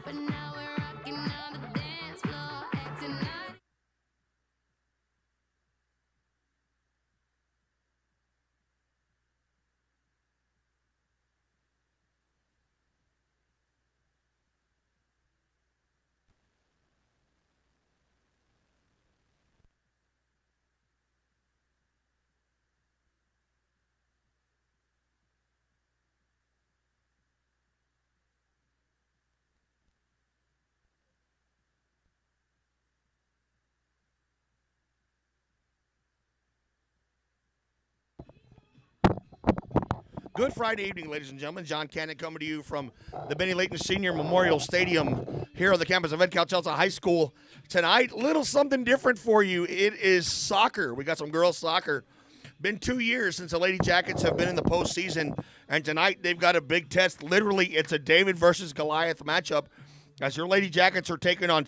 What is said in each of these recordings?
But now we're rocking on the dance floor, acting naughty. Good Friday evening, ladies and gentlemen. John Cannon coming to you from the Benny Layton Senior Memorial Stadium here on the campus of Edcouch-Elsa High School. Tonight, little something different for you. It is soccer. We got some girls soccer. Been 2 years since the Lady Jackets have been in the postseason, and tonight they've got a big test. Literally, it's a David versus Goliath matchup as your Lady Jackets are taking on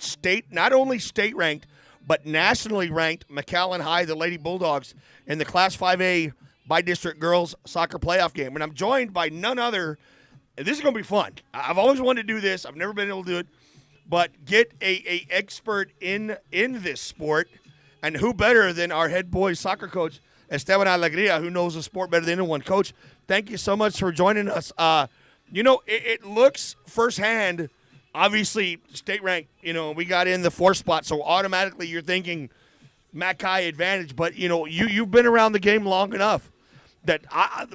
not only state-ranked, but nationally ranked McAllen High, the Lady Bulldogs, in the Class 5A by district girls soccer playoff game. And I'm joined by none other, and this is going to be fun. I've always wanted to do this. I've never been able to do it, but get a expert in this sport. And who better than our head boys soccer coach, Esteban Alegria, who knows the sport better than anyone. Coach, thank you so much for joining us. It looks firsthand, obviously state ranked, we got in the 4th spot, so automatically you're thinking Mackay advantage. But, you've been around the game long enough that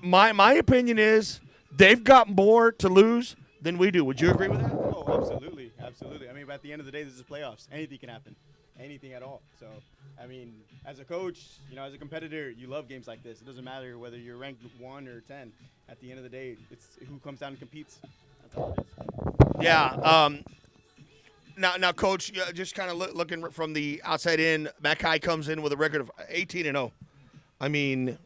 my opinion is they've got more to lose than we do. Would you agree with that? Oh, absolutely. Absolutely. I mean, at the end of the day, this is playoffs. Anything can happen. Anything at all. So, I mean, as a coach, as a competitor, you love games like this. It doesn't matter whether you're ranked 1 or 10. At the end of the day, it's who comes down and competes. That's all it is. Yeah. Now, Coach, just kind of looking from the outside in, Mackay comes in with a record of 18-0. I mean,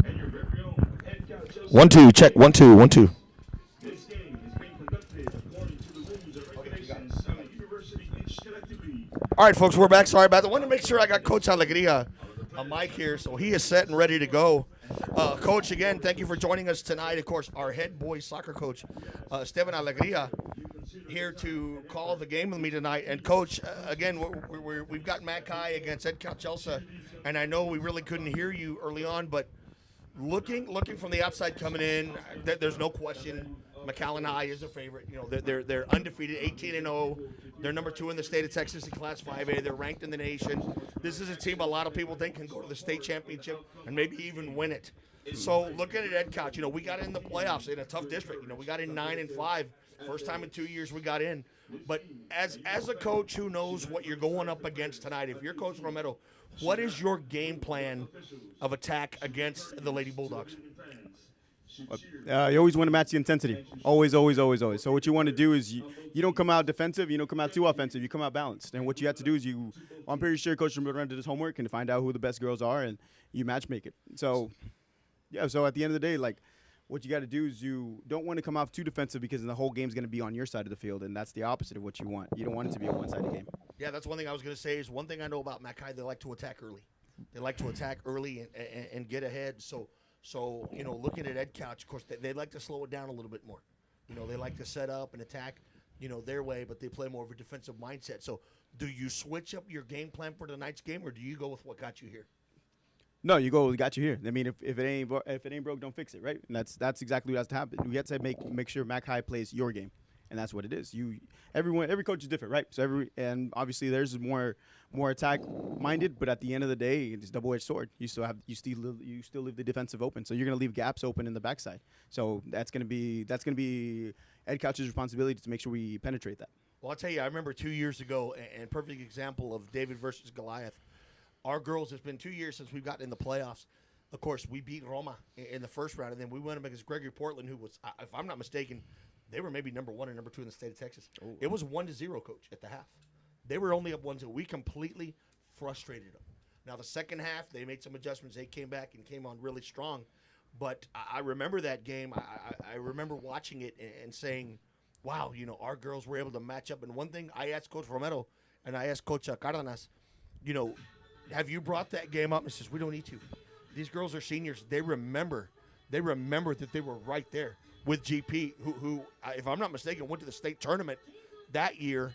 And your very own Edcouch-Elsa. 1-2, check, 1-2, 1-2. This game is being conducted according to the rules and regulations of the University in Schenectady. All right, folks, we're back. Sorry about that. I want to make sure I got Coach Alegria a mic here, so he is set and ready to go. Coach, again, thank you for joining us tonight. Of course, our head boys soccer coach, Esteban Alegria, here to call the game with me tonight. And, Coach, again, we've got Mackay against Edcouch-Elsa, and I know we really couldn't hear you early on, but looking from the outside coming in, there's no question McAllen High is a favorite. They're undefeated, 18-0. They're number 2 in the state of Texas in Class 5A. They're ranked in the nation. This is a team a lot of people think can go to the state championship and maybe even win it. So looking at Edcouch, we got in the playoffs in a tough district. We got in 9-5. First time in 2 years we got in. But as a coach who knows what you're going up against tonight, if you're Coach Romero, what is your game plan of attack against the Lady Bulldogs? You always want to match the intensity. Always, always, always, always. So what you want to do is you don't come out defensive. You don't come out too offensive. You come out balanced. And what you have to do is I'm pretty sure Coach Romero did his homework and find out who the best girls are, and you match make it. So, yeah, so at the end of the day, what you got to do is you don't want to come off too defensive because then the whole game's going to be on your side of the field, and that's the opposite of what you want. You don't want it to be a one-sided game. Yeah, that's one thing I was going to say is one thing I know about Mackay, they like to attack early. They like to attack early and get ahead. So looking at Edcouch, of course, they like to slow it down a little bit more. They like to set up and attack, their way, but they play more of a defensive mindset. So do you switch up your game plan for tonight's game, or do you go with what got you here? No, you go. We got you here. I mean, if it ain't broke, don't fix it, right? And that's exactly what has to happen. We have to make sure Mac High plays your game, and that's what it is. Every coach is different, right? So and obviously there's more attack minded, but at the end of the day, it's a double-edged sword. You still leave the defensive open, so you're gonna leave gaps open in the backside. So that's gonna be Edcouch's responsibility to make sure we penetrate that. Well, I'll tell you, I remember 2 years ago, and perfect example of David versus Goliath. Our girls, it's been 2 years since we've gotten in the playoffs. Of course, we beat Roma in the first round, and then we went up against Gregory Portland, who was, if I'm not mistaken, they were maybe number 1 or number 2 in the state of Texas. Oh. It was 1-0, Coach, at the half. They were only up 1-0. We completely frustrated them. Now, the second half, they made some adjustments. They came back and came on really strong. But I remember that game. I remember watching it and saying, wow, our girls were able to match up. And one thing I asked Coach Romero and I asked Coach Cardenas, have you brought that game up? And says, we don't need to. These girls are seniors. They remember that they were right there with GP, who, if I'm not mistaken, went to the state tournament that year.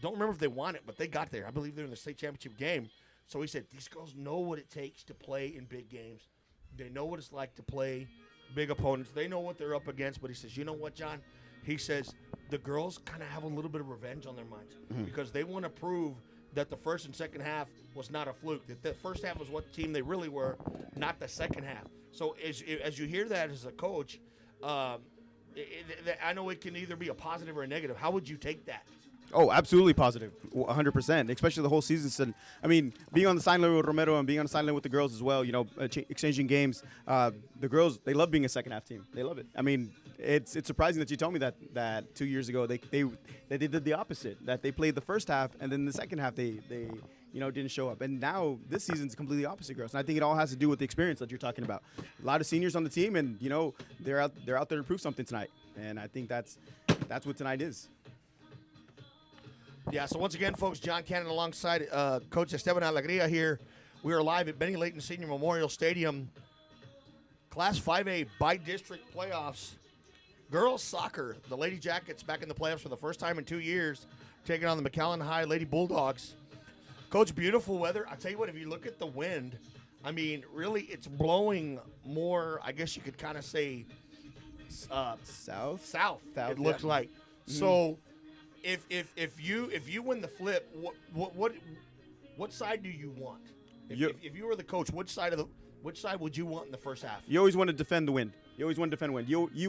Don't remember if they won it, but they got there. I believe they're in the state championship game. So he said, these girls know what it takes to play in big games. They know what it's like to play big opponents. They know what they're up against. But he says, you know what, John? He says the girls kind of have a little bit of revenge on their minds because they want to prove that the first and second half was not a fluke, that the first half was what team they really were, not the second half. So as you hear that as a coach, I know it can either be a positive or a negative. How would you take that? Oh, absolutely positive, 100%, especially the whole season. I mean, being on the sideline with Romero and being on the sideline with the girls as well, exchanging games. The girls, they love being a second-half team. They love it. I mean, it's surprising that you told me that 2 years ago they did the opposite, that they played the first half, and then the second half they didn't show up. And now this season's completely opposite, girls. And I think it all has to do with the experience that you're talking about. A lot of seniors on the team, and, they're out there to prove something tonight. And I think that's what tonight is. Yeah, so once again, folks, John Cannon alongside Coach Esteban Alegria here. We are live at Benny Layton Senior Memorial Stadium. Class 5A by-district playoffs. Girls soccer, the Lady Jackets back in the playoffs for the first time in 2 years, taking on the McAllen High Lady Bulldogs. Coach, beautiful weather. I tell you what, if you look at the wind, I mean, really, it's blowing more, I guess you could kind of say, South, it looks like. Mm-hmm. So if you win the flip, what side do you want? If you were the coach, which side would you want in the first half? You always want to defend the win. You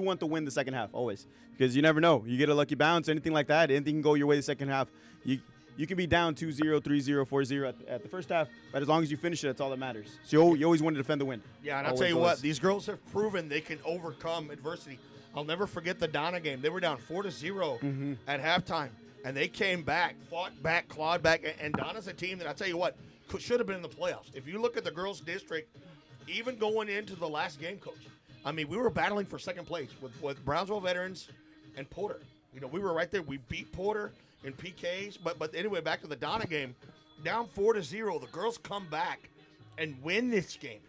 want to win the second half always, because you never know. You get a lucky bounce, anything like that. Anything can go your way the second half. You can be down 2-0, 3-0, 4-0 at the first half, but as long as you finish it, that's all that matters. So you always want to defend the win. Yeah, and I'll tell you what, these girls have proven they can overcome adversity. I'll never forget the Donna game. They were down 4-0 at halftime, and they came back, fought back, clawed back, and Donna's a team that I'll tell you what, should have been in the playoffs. If you look at the girls' district, even going into the last game, Coach, I mean, we were battling for second place with Brownsville Veterans and Porter. We were right there. We beat Porter in PKs, but anyway, back to the Donna game, down 4-0. The girls come back and win this game.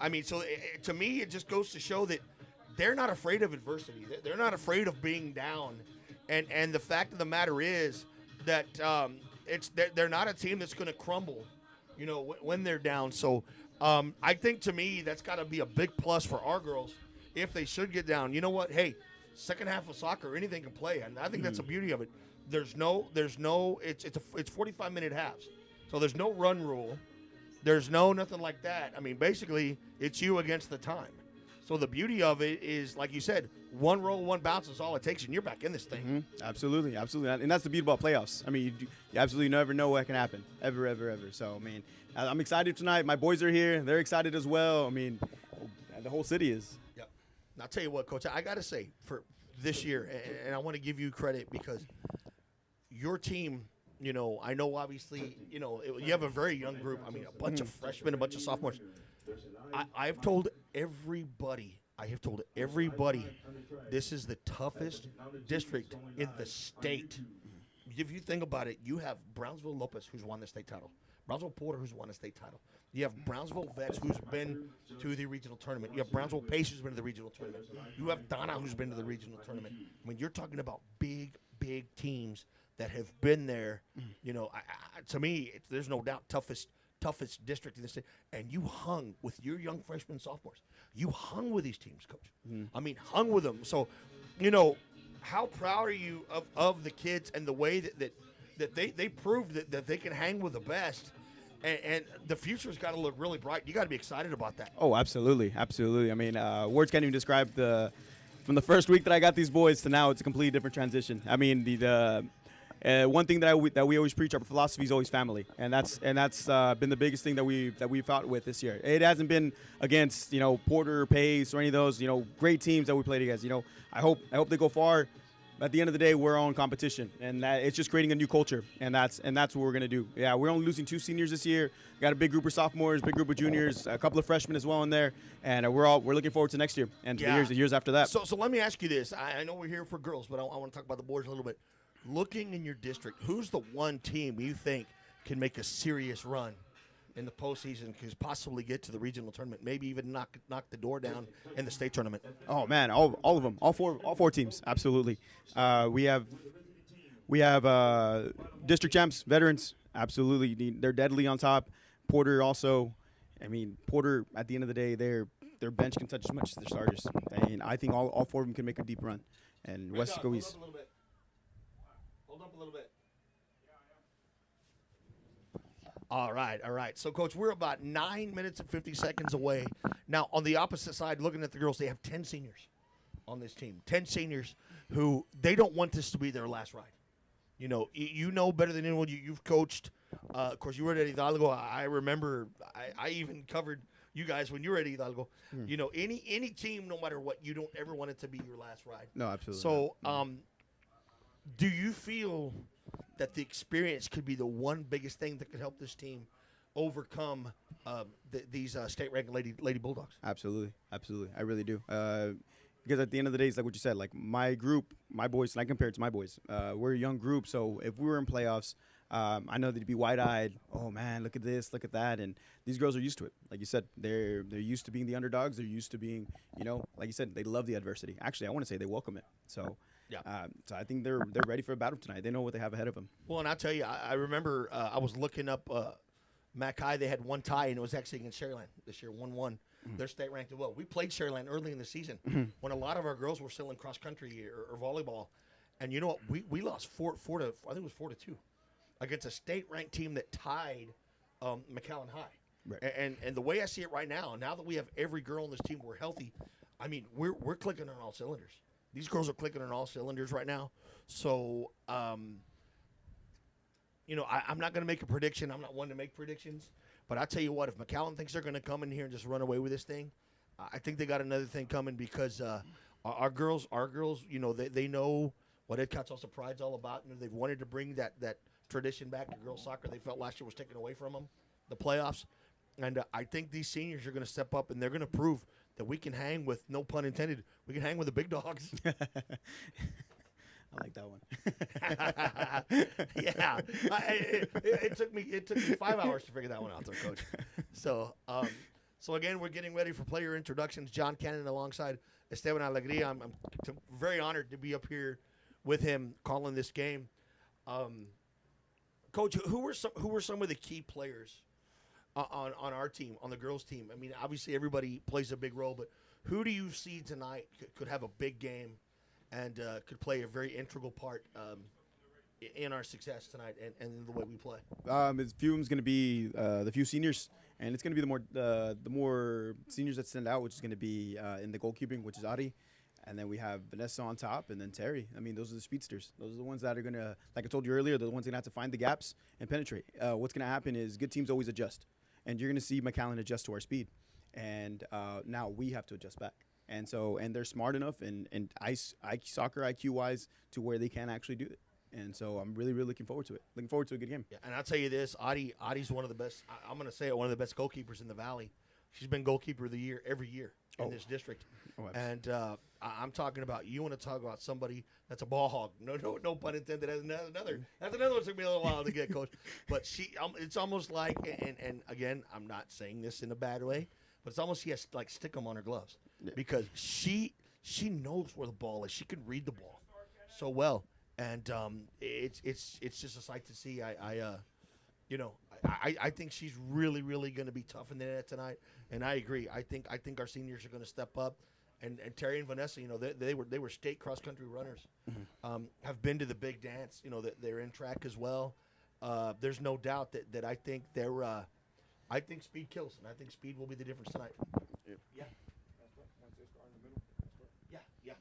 I mean, so to me, it just goes to show that they're not afraid of adversity. They're not afraid of being down, and the fact of the matter is that they're not a team that's going to crumble, when they're down. So I think to me that's got to be a big plus for our girls if they should get down. You know what? Hey, second half of soccer, anything can play, and I think that's the beauty of it. It's 45-minute halves, so there's no run rule. There's nothing like that. I mean, basically, it's you against the time. So the beauty of it is, like you said, one roll, one bounce is all it takes, and you're back in this thing. Mm-hmm. Absolutely. And that's the beauty about playoffs. I mean, you absolutely never know what can happen, ever. So, I mean, I'm excited tonight. My boys are here. They're excited as well. I mean, the whole city is. Yep. And I'll tell you what, Coach, I got to say, for this year, and I want to give you credit because your team, I know obviously, you have a very young group. I mean, a bunch of freshmen, a bunch of sophomores. I've told everybody, this is the toughest district in the state. If you think about it, you have Brownsville Lopez, who's won the state title. Brownsville Porter, who's won a state title. You have Brownsville Vets, who's been to the regional tournament. You have Brownsville Pace, who's been to the regional tournament. You have Donna, who's been to the regional tournament. I mean, you're talking about big teams that have been there. You know, to me, there's no doubt toughest district in the state. And you hung with your young freshmen and sophomores. You hung with these teams, Coach. I mean, hung with them. So, you know, how proud are you of the kids and the way that they proved that they can hang with the best? And the future's got to look really bright. You got to be excited about that. Oh, absolutely. I mean, words can't even describe from the first week that I got these boys to now, it's a completely different transition. I mean, the one thing that we always preach, our philosophy is always family, and that's been the biggest thing that we've fought with this year. It hasn't been against Porter, Pace, or any of those great teams that we played against. I hope they go far. At the end of the day, we're on competition, and that it's just creating a new culture, and that's what we're gonna do. Yeah, we're only losing 2 seniors this year. Got a big group of sophomores, big group of juniors, a couple of freshmen as well in there, and we're looking forward to next year and to the years after that. So let me ask you this: I know we're here for girls, but I want to talk about the boys a little bit. Looking in your district, who's the one team you think can make a serious run in the postseason, could possibly get to the regional tournament, maybe even knock the door down in the state tournament? Oh man, all of them, all four teams, absolutely. We have district champs, veterans, absolutely. They're deadly on top. Porter also. I mean, Porter at the end of the day, their bench can touch as much as their starters. And I think all 4 of them can make a deep run. And West go East. Hold up a little bit. All right. So, Coach, we're about 9 minutes and 50 seconds away. Now, on the opposite side, looking at the girls, they have 10 seniors on this team. 10 seniors who they don't want this to be their last ride. You know better than anyone. You've coached. Of course, you were at Hidalgo. I remember I even covered you guys when you were at Hidalgo. Any team, no matter what, you don't ever want it to be your last ride. No, absolutely. So, do you feel that the experience could be the one biggest thing that could help this team overcome these state-ranked Lady Bulldogs? Absolutely. I really do. Because at the end of the day, it's like what you said. Like my group, my boys, and I compare it to my boys. We're a young group, so if we were in playoffs, I know they'd be wide-eyed. Oh man, look at this, look at that, and these girls are used to it. Like you said, they're used to being the underdogs. They're used to being, like you said, they love the adversity. Actually, I want to say they welcome it. So. Yeah. So I think they're ready for a battle tonight. They know what they have ahead of them. Well, and I'll tell you, I remember I was looking up Mac High. They had one tie, and it was actually against Sherryland this year, 1-1. They're state ranked as well. We played Sherryland early in the season when a lot of our girls were still in cross country or volleyball, and you know what? We lost 4-2 against a state ranked team that tied McAllen High. Right. And the way I see it right now that we have every girl on this team, we're healthy. I mean, we're clicking on all cylinders. These girls are clicking on all cylinders right now. So, I'm not going to make a prediction. I'm not one to make predictions. But I tell you what, if McAllen thinks they're going to come in here and just run away with this thing, I think they got another thing coming because our girls, they know what Edcouch-Elsa Pride's all about. They've wanted to bring that tradition back to girls soccer. They felt last year was taken away from them, the playoffs. And I think these seniors are going to step up, and they're going to prove that we can hang with, no pun intended, we can hang with the big dogs. I like that one. Yeah. It took me 5 hours to figure that one out, though, Coach. So again, we're getting ready for player introductions. John Cannon alongside Esteban Alegria. I'm very honored to be up here with him calling this game. Coach, who were some of the key players on our team, on the girls' team? I mean, obviously everybody plays a big role, but who do you see tonight could have a big game and could play a very integral part in our success tonight and in the way we play? A few of them's going to be the few seniors, and it's going to be the more seniors that stand out, which is going to be in the goalkeeping, which is Ari. And then we have Vanessa on top, and then Terry. I mean, those are the speedsters. Those are the ones that are going to, like I told you earlier, they're the ones going to have to find the gaps and penetrate. What's going to happen is good teams always adjust. And you're going to see McAllen adjust to our speed. And now we have to adjust back. And they're smart enough and soccer IQ-wise to where they can actually do it. And so I'm really, really looking forward to it. Looking forward to a good game. Yeah, and I'll tell you this, Adi's one of the best, I'm going to say it, one of the best goalkeepers in the Valley. She's been goalkeeper of the year every year in this district. Oh, And I'm talking about, you want to talk about somebody that's a ball hog. No pun intended. That's another one that took me a little while to get, Coach. But it's almost like, and again, I'm not saying this in a bad way, but it's almost she has like stick 'em on her gloves because she knows where the ball is. She can read the ball so well, and it's just a sight to see. I think she's really going to be tough in the net tonight, and I agree. I think our seniors are going to step up, and Terry and Vanessa, they were state cross country runners, have been to the big dance. They're in track as well. There's no doubt that I think I think speed kills, and I think speed will be the difference tonight. Yep. Yeah. Yeah.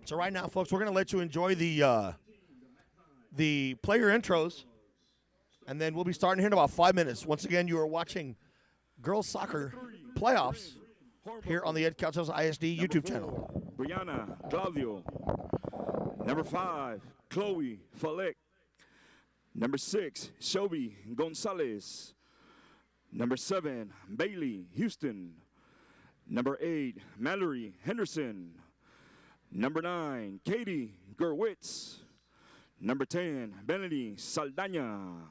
So right now, folks, we're going to let you enjoy the player intros, and then we'll be starting here in about 5 minutes. Once again, you are watching girls soccer playoffs here on the Edcouch-Elsa ISD YouTube channel. Brianna Claudio. Number 5, Chloe Falek. Number 6, Shelby Gonzalez. Number 7, Bailey Houston. Number 8, Mallory Henderson. Number 9, Katie Gerwitz. Number 10, Benedy Saldaña.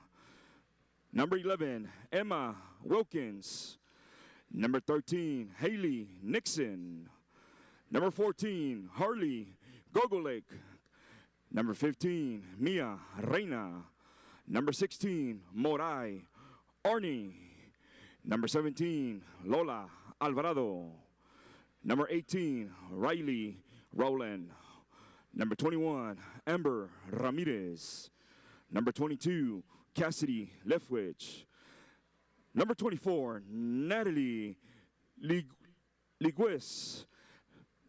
Number 11, Emma Wilkins. Number 13, Haley Nixon. Number 14, Harley Gogolek. Number 15, Mia Reina. Number 16, Moray Arnie. Number 17, Lola Alvarado. Number 18, Riley Rowland. Number 21, Amber Ramirez. Number 22, Cassidy Leftwich. Number 24, Natalie Ligues.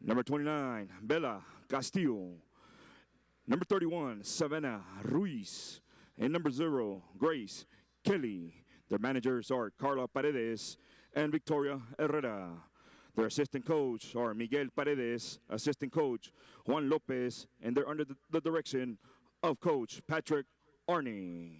Number 29, Bella Castillo. Number 31, Savannah Ruiz. And number 0, Grace Kelly. Their managers are Carla Paredes and Victoria Herrera. Their assistant coach are Miguel Paredes, assistant coach Juan Lopez, and they're under the direction of Coach Patrick Arney.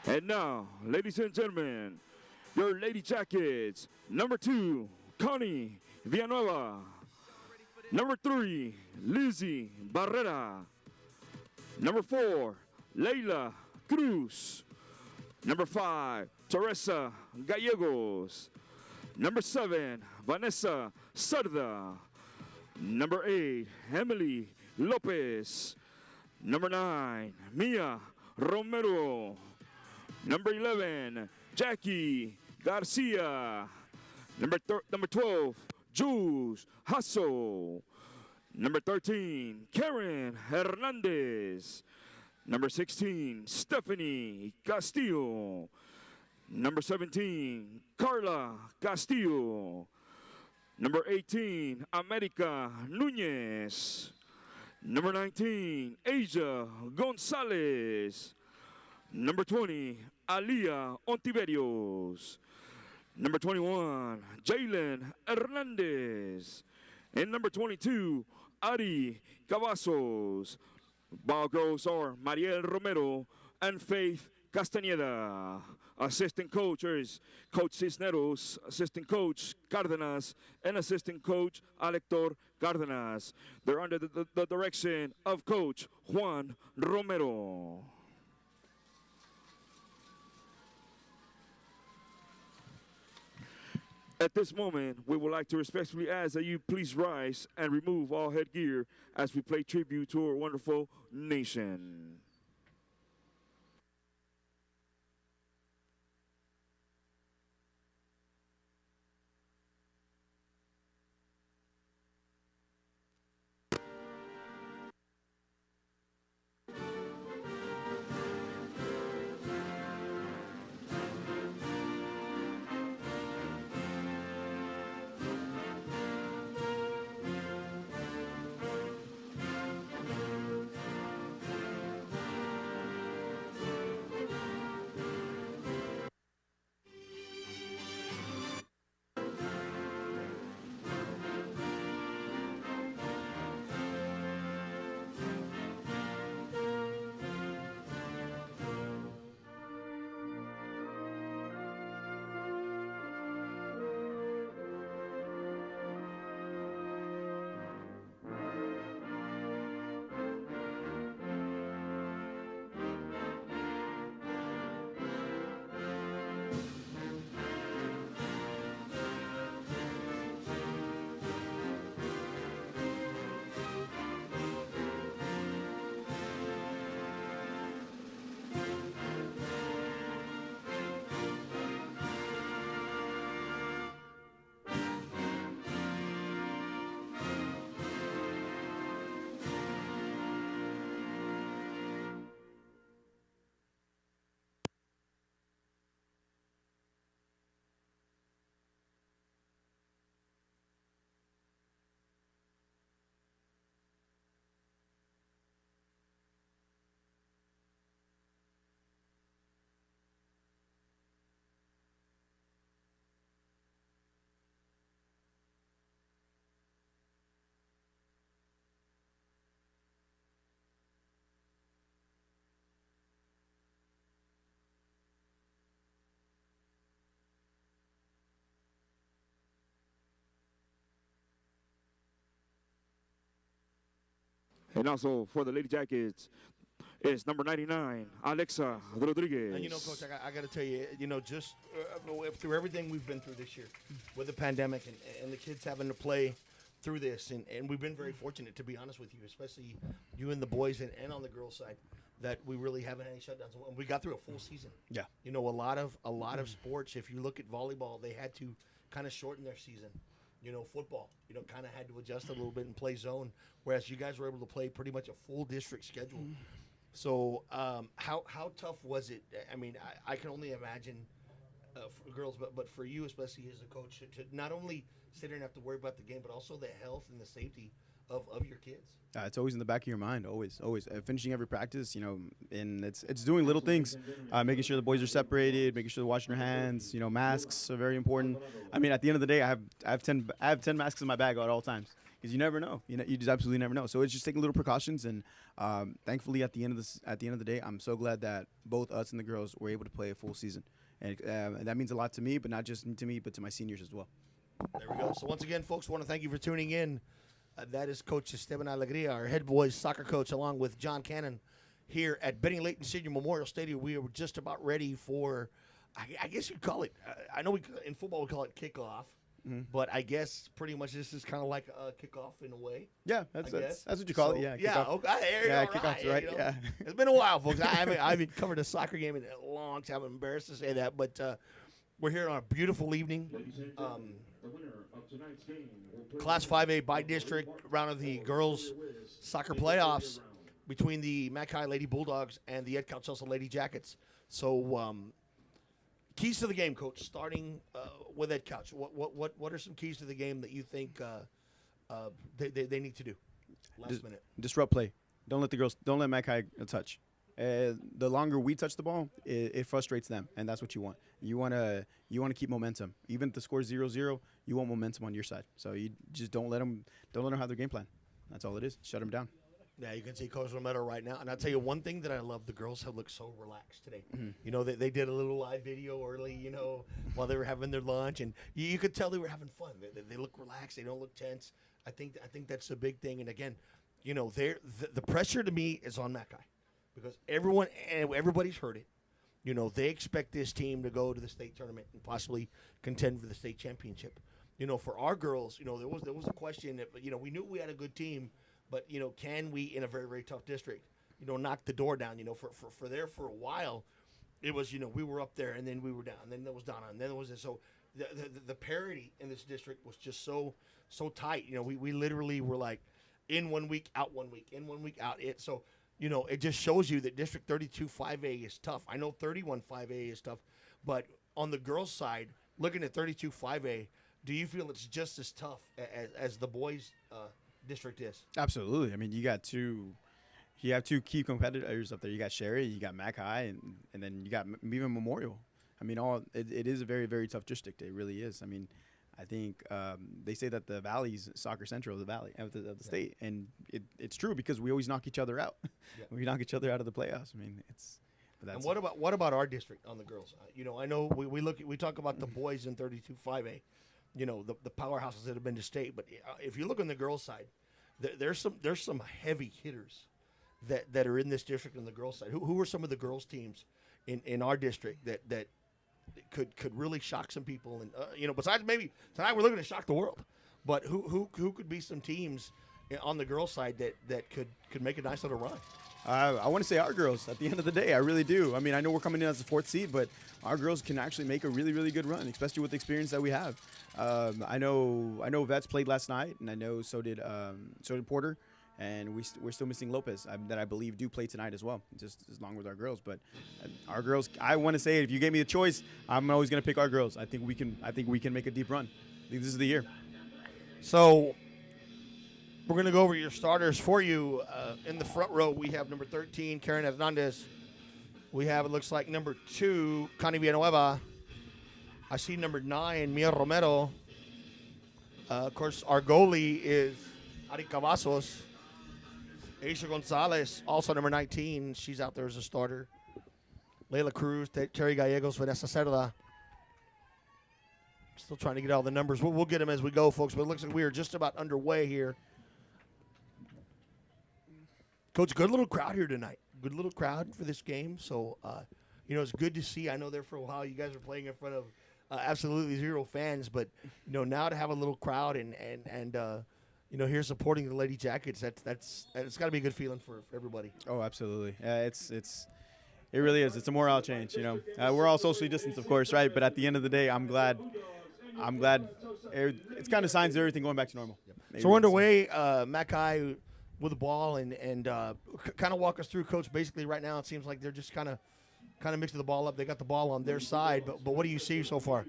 And now, ladies and gentlemen, your Lady Jackets. Number 2, Connie Villanueva. Number 3, Lizzie Barrera. Number 4, Leila Cruz. Number 5, Teresa Gallegos. Number 7, Vanessa Sarda. Number 8, Emily Lopez. Number 9, Mia Romero. Number 11, Jackie Garcia. Number 12, Jules Hasso. Number 13, Karen Hernandez. Number 16, Stephanie Castillo. Number 17, Carla Castillo. Number 18, America Nunez. Number 19, Asia Gonzalez. Number 20, Alia Ontiverios. Number 21, Jalen Hernandez. And number 22, Ari Cavazos. Ball girls are Mariel Romero and Faith Castañeda. Assistant coaches, Coach Cisneros, assistant coach Cardenas, and assistant coach Alector Cardenas. They're under the direction of Coach Juan Romero. At this moment, we would like to respectfully ask that you please rise and remove all headgear as we play tribute to our wonderful nation. And also for the Lady Jackets, it's number 99, Alexa Rodriguez. And, Coach, I got to tell you, just through everything we've been through this year with the pandemic and the kids having to play through this, and we've been very fortunate, to be honest with you, especially you and the boys and on the girls' side, that we really haven't had any shutdowns. And we got through a full season. Yeah. A lot of sports, if you look at volleyball, they had to kind of shorten their season. Football, kind of had to adjust a little bit and play zone, whereas you guys were able to play pretty much a full district schedule. So how tough was it? I mean, I can only imagine for girls, but for you, especially as a coach, to not only sit there and have to worry about the game, but also the health and the safety of your kids. It's always in the back of your mind, always. Finishing every practice, and it's doing little things, making sure the boys are separated, making sure they're washing their hands. Masks are very important. I mean, at the end of the day, I have 10 masks in my bag at all times because you never know. You just absolutely never know. So it's just taking little precautions, and thankfully at the end of the day, I'm so glad that both us and the girls were able to play a full season, and that means a lot to me, but not just to me, but to my seniors as well. There we go. So once again, folks, want to thank you for tuning in. That is Coach Esteban Alegria, our head boys soccer coach, along with John Cannon here at Benny Layton Senior Memorial Stadium. We are just about ready for, I guess you'd call it, I know in football we call it kickoff, but I guess pretty much this is kind of like a kickoff in a way. Yeah, that's what you call it. Yeah, yeah, okay, kickoff's right. Yeah, it's been a while, folks. I haven't covered a soccer game in a long time. I'm embarrassed to say that, but we're here on a beautiful evening. Class 5A by district round of the girls soccer playoffs between the McAllen Lady Bulldogs and the Edcouch-Elsa Lady Jackets. So keys to the game, Coach. Starting with Edcouch, what are some keys to the game that you think they need to do? Last minute. Disrupt play. Don't let McAllen touch. The longer we touch the ball, it frustrates them, and that's what you want. You want to keep momentum. Even if the score is 0-0, you want momentum on your side. So you just don't let them have their game plan. That's all it is. Shut them down. Yeah, you can see Coach Romero right now. And I'll tell you one thing that I love, the girls have looked so relaxed today. They did a little live video early, while they were having their lunch. And you could tell they were having fun. They look relaxed. They don't look tense. I think that's the big thing. And, again, the pressure to me is on Mackay because everybody's heard it. You know, they expect this team to go to the state tournament and possibly contend for the state championship. You know, for our girls, you know, there was a question that, you know, we knew we had a good team, but, you know, can we, in a very, very tough district, you know, knock the door down? You know, for a while, it was, you know, we were up there and then we were down, and then there was Donna, and then there was this. So the parity in this district was just so tight. You know, we literally were like in 1 week, out 1 week, in 1 week, out. So, you know, it just shows you that District 32 5A is tough. I know 31 5A is tough, but on the girls' side, looking at 32 5A, do you feel it's just as tough as the boys' district is? Absolutely. I mean, you have two key competitors up there. You got Sherry, you got Mac High, and then you got even Memorial. I mean, it is a very, very tough district. It really is. I mean, I think they say that the Valley's soccer central of the Valley of the state, and it's true because we always knock each other out. Yeah. We knock each other out of the playoffs. I mean, and what about our district on the girls? You know, I know we talk about the boys in 32 5A. You know, the powerhouses that have been to state, but if you look on the girls' side, there's some heavy hitters that are in this district on the girls' side. Who are some of the girls' teams in our district that could really shock some people? And you know, besides maybe tonight we're looking to shock the world, but who could be some teams on the girls' side that could make a nice little run? I want to say our girls. At the end of the day, I really do. I mean, I know we're coming in as the 4th seed, but our girls can actually make a really, really good run, especially with the experience that we have. I know Vets played last night, and I know so did Porter, and we're still missing Lopez that I believe do play tonight as well, just as long with our girls. But our girls, I want to say, if you gave me the choice, I'm always going to pick our girls. I think we can make a deep run. I think this is the year. So we're going to go over your starters for you. In the front row, we have number 13, Karen Hernandez. We have, it looks like, number 2, Connie Villanueva. I see number 9, Mia Romero. Of course, our goalie is Ari Cavazos. Aisha Gonzalez, also number 19. She's out there as a starter. Layla Cruz, Terry Gallegos, Vanessa Cerda. Still trying to get all the numbers. We'll get them as we go, folks, but it looks like we are just about underway here. Coach, good little crowd here tonight. Good little crowd for this game. So, you know, it's good to see. I know there for a while you guys are playing in front of absolutely 0 fans, but, you know, now to have a little crowd and you know, here supporting the Lady Jackets, that's got to be a good feeling for everybody. Oh, absolutely. It really is. It's a morale change, you know. We're all socially distanced, of course, right? But at the end of the day, I'm glad it's kind of signs of everything going back to normal. Yep. So we're underway. Mackay with the ball and kind of walk us through, Coach. Basically, right now it seems like they're just kind of mixing the ball up. They got the ball on their side, but what do you see so far?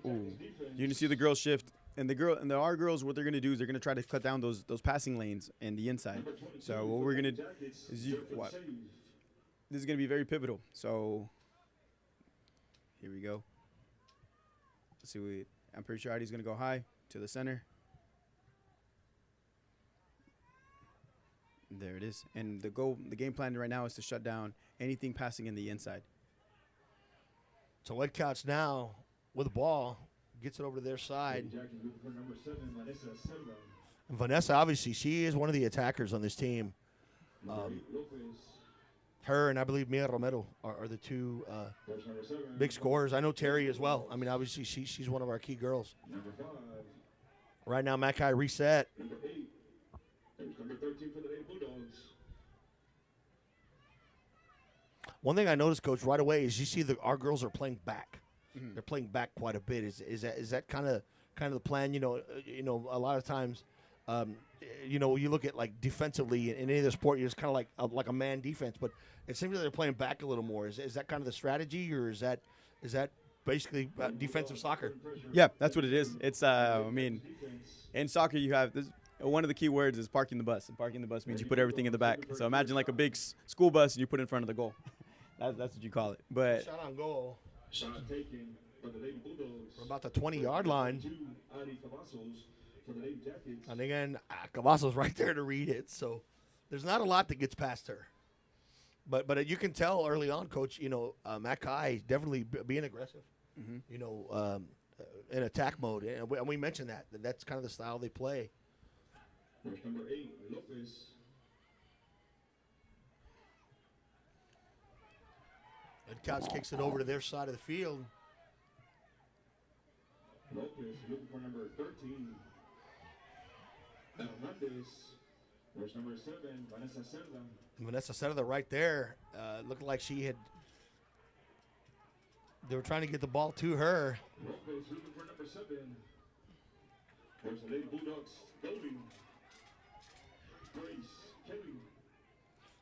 Ooh. You can see the girls shift, and our girls, what they're going to do is they're going to try to cut down those passing lanes in the inside. So what we're going to do is this is going to be very pivotal. So here we go. Let's see. I'm pretty sure Artie's going to go high to the center. There it is. And the game plan right now is to shut down anything passing in the inside. So Edcouch now with the ball gets it over to their side. And Vanessa, obviously, she is one of the attackers on this team. Her and I believe Mia Romero are the two big scorers. I know Terry as well. I mean, obviously, she's one of our key girls. Right now, Mackay reset. Number 13 for the Bulldogs. One thing I noticed, Coach, right away is you see our girls are playing back. Mm-hmm. They're playing back quite a bit. Is that kind of the plan? You know, a lot of times, you know, you look at like defensively in any other sport, you're just kind of like a man defense. But it seems like they're playing back a little more. Is that kind of the strategy, or is that basically defensive soccer? Yeah, that's what it is. It's I mean, in soccer you have this. One of the key words is parking the bus. And parking the bus means you put everything in the back. So imagine like a big school bus and you put it in front of the goal. That's what you call it. But shot on goal. Shot taken by the Lady Bulldogs. We're about the 20-yard line. And again, Cavazos right there to read it. So there's not a lot that gets past her. But you can tell early on, Coach, you know, Mackay definitely being aggressive. Mm-hmm. You know, in attack mode. And we mentioned that. That's kind of the style they play. Number 8, Lopez. Edcouch kicks it over to their side of the field. Lopez looking for number 13. Hernandez. There's number 7, Vanessa Cerda. Vanessa Cerda right there. Looked like she had. They were trying to get the ball to her. Lopez looking for number 7. There's the Lady Bulldogs goalie. Grace Kelly.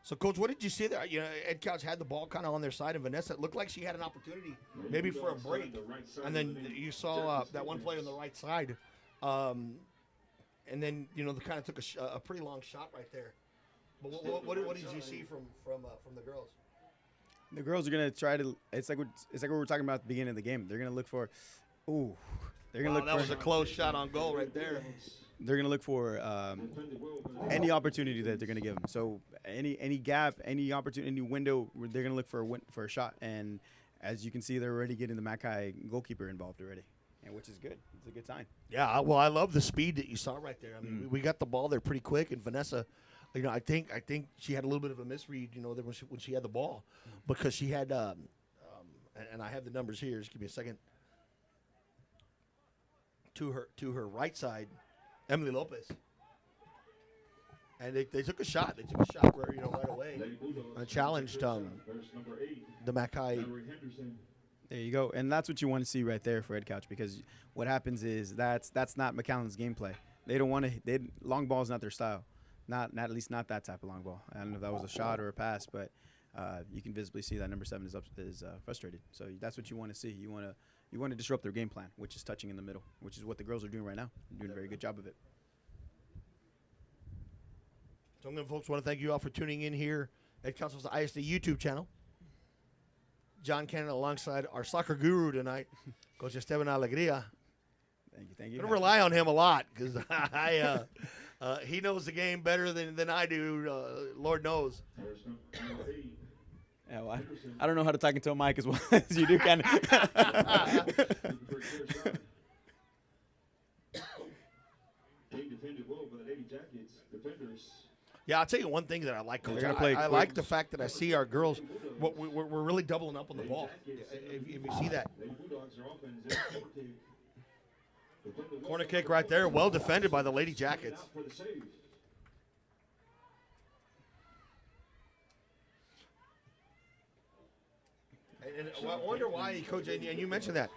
So, Coach, what did you see there? You know, Edcouch had the ball kind of on their side, and Vanessa, it looked like she had an opportunity maybe for a break. And then you saw that one play on the right side. And then, you know, they kind of took a pretty long shot right there. But what did you see from the girls? The girls are gonna try to. It's like what we were talking about at the beginning of the game. They're gonna look for. Ooh, they're gonna look. That was a close shot on goal right there. They're gonna look for any opportunity that they're gonna give them. So any gap, any opportunity, any window, they're gonna look for a shot. And as you can see, they're already getting the Mackay goalkeeper involved already, and which is good. It's a good sign. Yeah, well, I love the speed that you saw right there. I mean, we got the ball there pretty quick, and Vanessa, you know, I think she had a little bit of a misread, you know, when she had the ball, because she had, and I have the numbers here. Just give me a second. To her right side, Emily Lopez, and they took a shot. They took a shot where, you know, right away, and challenged the Mackay. There you go, and that's what you want to see right there for Edcouch, because what happens is that's not McAllen's gameplay. They don't want to. Long ball is not their style. Not at least not that type of long ball. I don't know if that was a shot or a pass, but you can visibly see that number 7 is frustrated. So that's what you want to see. You want to disrupt their game plan, which is touching in the middle, which is what the girls are doing right now. They're doing a very good job of it. So, folks, want to thank you all for tuning in here at Council's ISD YouTube channel. John Cannon alongside our soccer guru tonight, Coach Esteban Alegria. Thank you. I'm going to rely on him a lot because he knows the game better than I do, Lord knows. Yeah, well, I don't know how to talk into a mic as well as you do, Ken. Yeah, I'll tell you one thing that I like, Coach. I like the fact that I see our girls, we're really doubling up on the ball. If you see that. Corner kick right there, well defended by the Lady Jackets. And I wonder why, Coach, and you mentioned that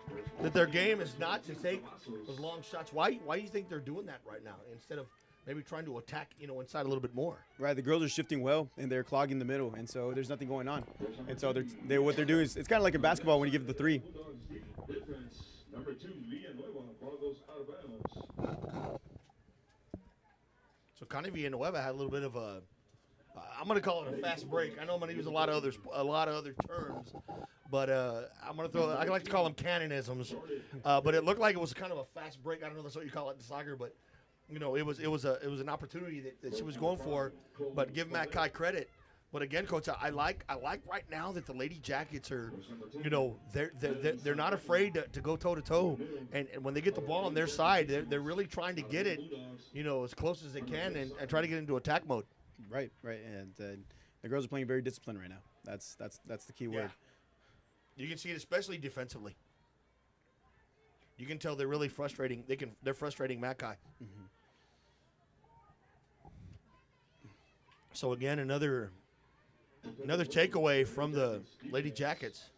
their game is not to take those long shots. Why do you think they're doing that right now instead of maybe trying to attack, you know, inside a little bit more? Right, the girls are shifting well, and they're clogging the middle, and so there's nothing going on. And so what they're doing is, it's kind of like in basketball when you give the 3. Number 2, Villanueva, ball goes out of bounds. So Connie Villanueva had a little bit of a, I'm going to call it a fast break. I know I'm going to use a lot of other terms, but I'm going to throw. I like to call them canonisms. But it looked like it was kind of a fast break. I don't know if that's what you call it in soccer, but you know, it was an opportunity that she was going for. But give Mackay credit. But again, Coach, I like right now that the Lady Jackets are, you know, they're not afraid to go toe to toe, and when they get the ball on their side, they're really trying to get it, you know, as close as they can and try to get into attack mode. Right, and the girls are playing very disciplined right now. That's the key word. You can see it especially defensively. You can tell they're really frustrating. They're frustrating Mackay. Mm-hmm. So again, another takeaway from the Lady Jackets.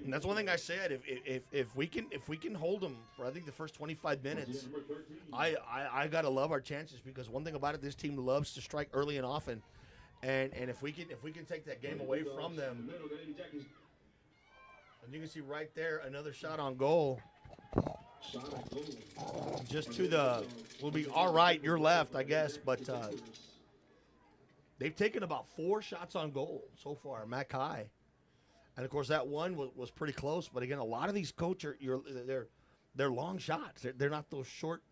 And that's one thing I said. If we can hold them for, I think, the first 25 minutes, I gotta love our chances, because one thing about it, this team loves to strike early and often, and if we can take that game away from them, and you can see right there another shot on goal. Just to the, will be all right, you're left, I guess, but they've taken about 4 shots on goal so far, Mackay. And of course that one was pretty close, but again, a lot of these they're long shots. They're not those short,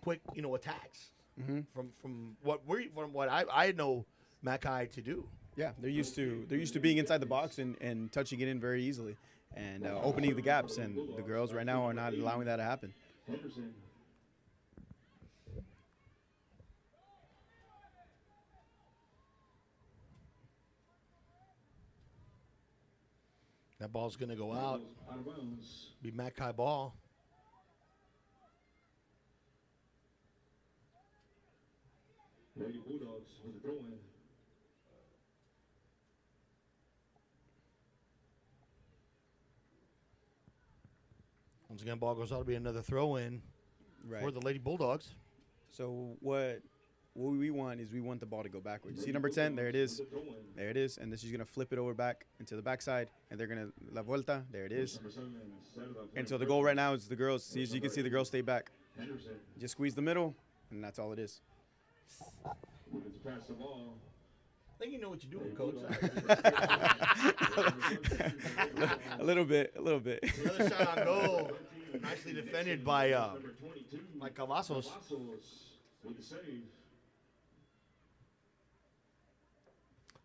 quick, you know, attacks. Mm-hmm. From what I know Mackay to do. Yeah, they're used to being inside the box and touching it in very easily and opening the gaps, and the girls right now are not allowing that to happen. That ball's going to go out. Out of bounds. Be Mackay ball. Lady Bulldogs with the throw in. Once again, ball goes out to be another throw in Right. for the Lady Bulldogs. So what we want is we want the ball to go backwards. See number 10? There it is. There it is. And then she's going to flip it over back into the backside. And they're going to la vuelta. There it is. And so the goal right now is the girls. See, as you can see, the girls stay back. Just squeeze the middle, and that's all it is. Pass the ball. I think you know what you're doing, Coach. A little bit. Another shot on goal. Nicely defended by Cavazos. With the save.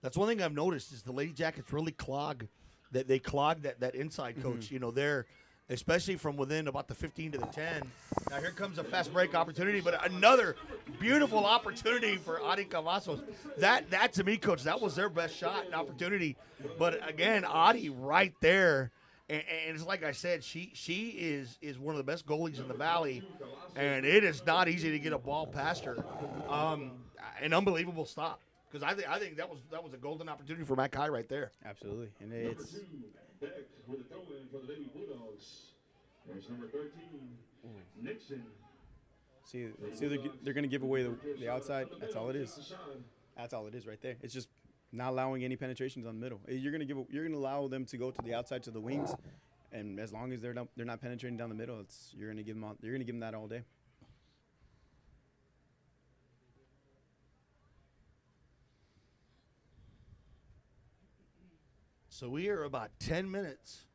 That's one thing I've noticed is the Lady Jackets really clog that inside, Coach. You know, they're especially from within about the 15 to the 10. Now here comes a fast break opportunity, but another beautiful opportunity for Adi Cavazos. That to me, Coach, that was their best shot and opportunity. But again, Adi right there. And it's like I said, she is one of the best goalies in the Valley, and it is not easy to get a ball past her. An unbelievable stop, because I think that was a golden opportunity for Mackay right there. Absolutely. And it's Number 2, Beck with a throw in for the Lady Bulldogs. There's number 13, Nixon. see they're going to give away the outside. That's all it is. That's all it is right there. It's just not allowing any penetrations on the middle. You're gonna allow them to go to the outside to the wings, and as long as they're not penetrating down the middle, you're gonna give them that all day. So we are about 10 minutes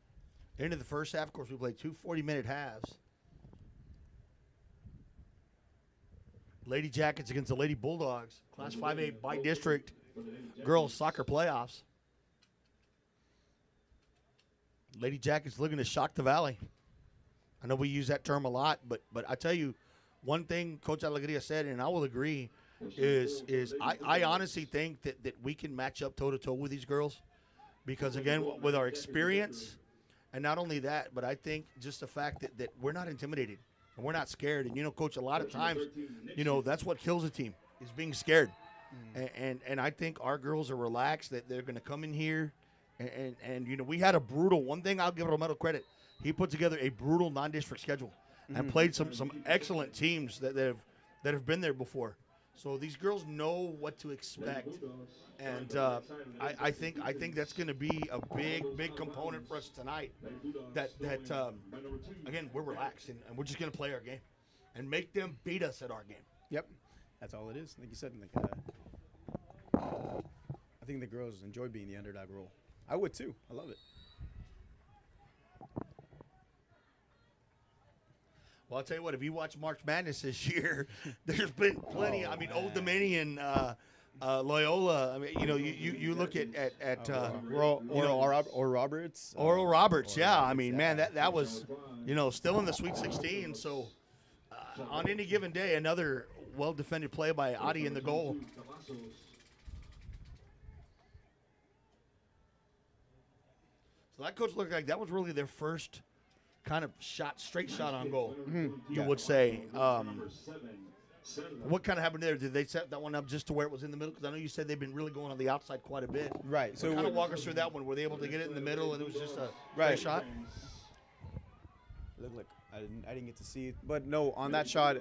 into the first half. Of course, we played two 40-minute halves. Lady Jackets against the Lady Bulldogs, Class 5A by district girls soccer playoffs. Lady Jackets looking to shock the Valley. I know we use that term a lot, but I tell you, one thing Coach Alegria said, and I will agree, is I honestly think that we can match up toe-to-toe with these girls because, again, with our experience, and not only that, but I think just the fact that we're not intimidated and we're not scared. And, you know, Coach, a lot of times, you know, that's what kills a team is being scared. And I think our girls are relaxed that they're going to come in here. And you know, we had a brutal – one thing I'll give Romero credit. He put together a brutal non-district schedule and played some excellent teams that have been there before. So these girls know what to expect. And I think that's going to be a big component for us tonight. That again, we're relaxed and we're just going to play our game and make them beat us at our game. Yep, that's all it is. Like you said, I think the girls enjoy being the underdog role. I would too. I love it. Well, I'll tell you what. If you watch March Madness this year, there's been plenty. I mean, Old Dominion, Loyola. I mean, you know, you look at Oral Roberts. Oral Roberts. Yeah, I mean, man, that was, you know, still in the Sweet 16. So on any given day, another well-defended play by Adi in the goal. So that coach looked like that was really their first kind of straight shot on goal, you would say. What kind of happened there? Did they set that one up just to where it was in the middle? Because I know you said they've been really going on the outside quite a bit. Right. So kind of walk us through that one. Were they able to get it in the middle and it was just a straight shot? Look, I didn't get to see it. But no, on that shot,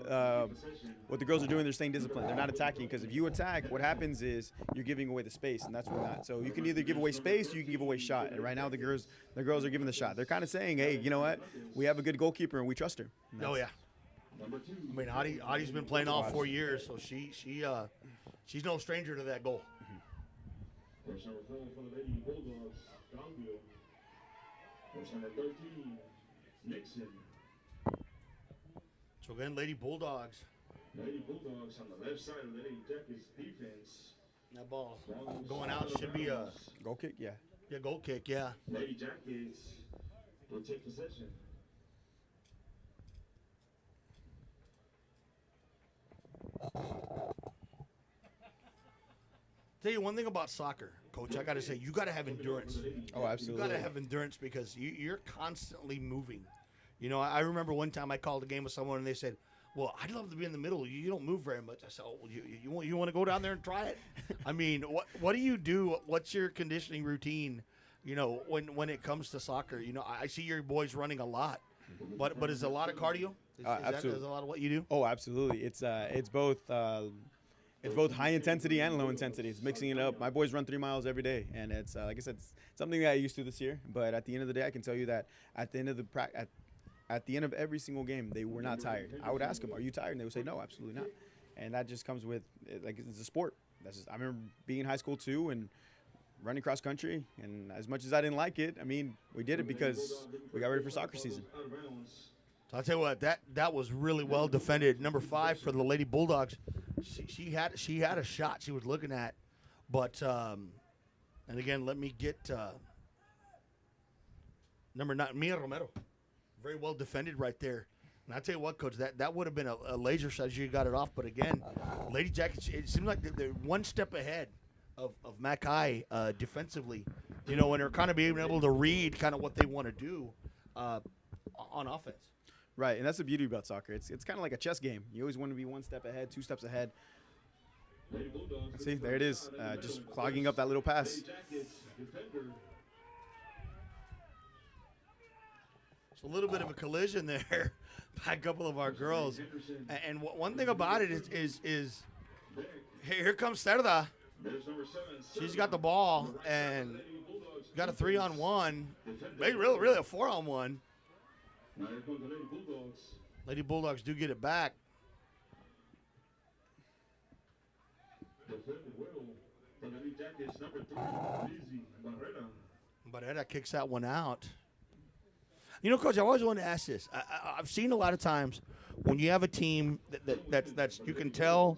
what the girls are doing, they're staying disciplined. They're not attacking because if you attack, what happens is you're giving away the space, and that's what not. So you can either give away space or you can give away shot. And right now the girls are giving the shot. They're kind of saying, hey, you know what? We have a good goalkeeper and we trust her. Oh, yeah. I mean, Adi's been playing all 4 years, so she's no stranger to that goal. There's number 4 for the Lady Bulldogs, Gaudio. There's number 13, Nixon. So again, Lady Bulldogs. Lady Bulldogs on the left side of the Lady Jackets defense. That ball going out should be a goal kick, yeah. Yeah, goal kick, yeah. Lady Jackets will take possession. Tell you one thing about soccer, Coach, I got to say, you got to have endurance. Oh, absolutely. You got to have endurance because you're constantly moving. You know, I remember one time I called a game with someone and they said, well, I'd love to be in the middle. You don't move very much. I said, oh, you want to go down there and try it? I mean, what do you do? What's your conditioning routine, you know, when it comes to soccer? You know, I see your boys running a lot, but is it a lot of cardio? Absolutely. Is a lot of what you do? Oh, absolutely. It's both high intensity and low intensity. It's mixing it up. My boys run 3 miles every day, and it's like I said, it's something that I used to this year. But at the end of the day, I can tell you that at the end of at the end of every single game, they were not tired. I would ask them, "Are you tired?" And they would say, "No, absolutely not." And that just comes with like it's a sport. I remember being in high school too and running cross country. And as much as I didn't like it, I mean, we did it because we got ready for soccer season. So I'll tell you what, that was really well defended. Number 5 for the Lady Bulldogs. She had a shot she was looking at, but and again, let me get number 9, Mia Romero. Very well defended right there. And I tell you what, Coach, that would have been a laser shot as you got it off. But again, Lady Jackets, it seemed like they're one step ahead of Mackay defensively. You know, and they're kind of being able to read kind of what they want to do on offense. Right, and that's the beauty about soccer. It's kind of like a chess game. You always want to be one step ahead, 2 steps ahead. See, there it is, just clogging up that little pass. It's a little bit of a collision there by a couple of our girls. And one thing about it is here comes Cerda. She's got the ball and got a 3-on-1, maybe really a 4-on-1. Lady Bulldogs do get it back. Barrera kicks that one out. You know, Coach, I always wanted to ask this. I've seen a lot of times when you have a team that's you can tell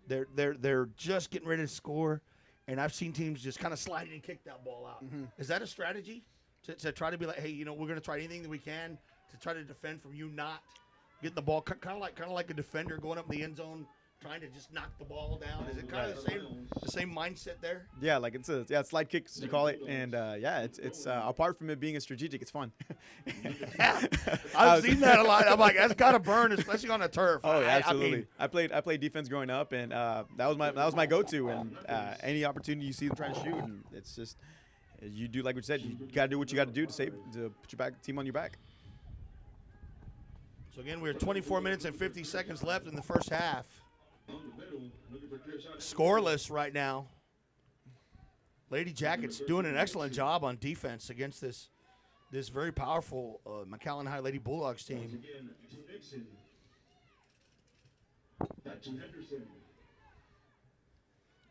they're just getting ready to score, and I've seen teams just kind of slide and kick that ball out. Mm-hmm. Is that a strategy to try to be like, hey, you know, we're going to try anything that we can to try to defend from you not getting the ball, kind of like a defender going up in the end zone, trying to just knock the ball down? Is it kind of the same mindset there? Yeah, like it's slide kicks you call it, and it's apart from it being a strategic, it's fun. Yeah, I've seen that a lot. I'm like, that's gotta burn, especially on a turf. Oh, yeah, absolutely. I played defense growing up, and that was my go-to. And any opportunity you see them trying to shoot, and it's just you do like we said, you gotta do what you got to do to put your team on your back. So again, we're 24 minutes and 50 seconds left in the first half. Scoreless right now. Lady Jackets doing an excellent job on defense against this very powerful McAllen High Lady Bulldogs team.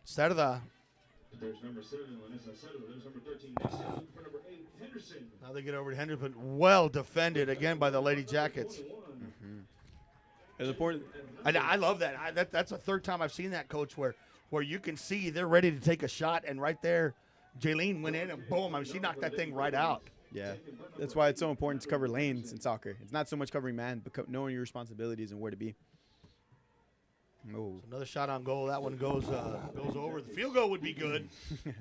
Cerda. There's number 7, Vanessa Cerda. There's number 13, Nixon. For number 8, Henderson. Now they get over to Henderson. Well defended again by the Lady Jackets. Mm-hmm. It's important. I love that. That's the third time I've seen that, Coach, where you can see they're ready to take a shot, and right there, Jaylene went in and boom, I mean, she knocked that thing right out. Yeah, that's why it's so important to cover lanes in soccer. It's not so much covering man, but knowing your responsibilities and where to be. Oh. So another shot on goal. That one goes over. The field goal would be good,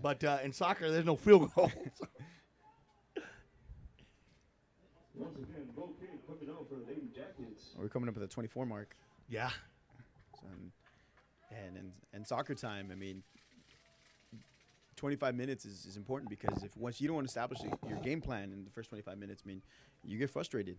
but in soccer, there's no field goals. Once again, goal kick coming out for the Lady Jackets. We're coming up at the 24 mark. Yeah. And in soccer time, I mean, 25 minutes is important because once you don't establish your game plan in the first 25 minutes, I mean, you get frustrated.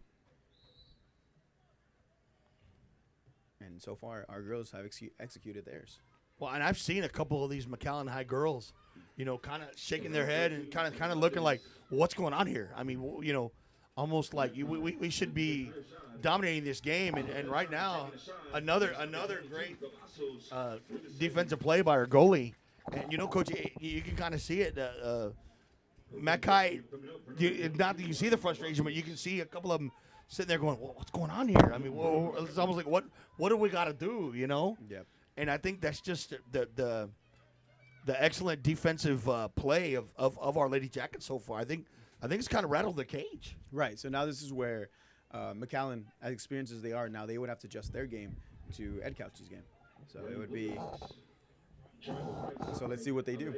And so far, our girls have executed theirs. Well, and I've seen a couple of these McAllen High girls, you know, kind of shaking their head and kind of looking like, well, what's going on here? I mean, you know, almost like we should be dominating this game. And right now, another great defensive play by our goalie. And, you know, Coach, you can kind of see it. Mackay, not that you see the frustration, but you can see a couple of them sitting there going, well, what's going on here? I mean, it's almost like, what do we got to do, you know? Yep. And I think that's just the excellent defensive play of our Lady Jackets so far. I think it's kind of rattled the cage. Right. So now this is where McAllen, as experienced as they are now, they would have to adjust their game to Edcouch's game. So it would be So let's see what they do.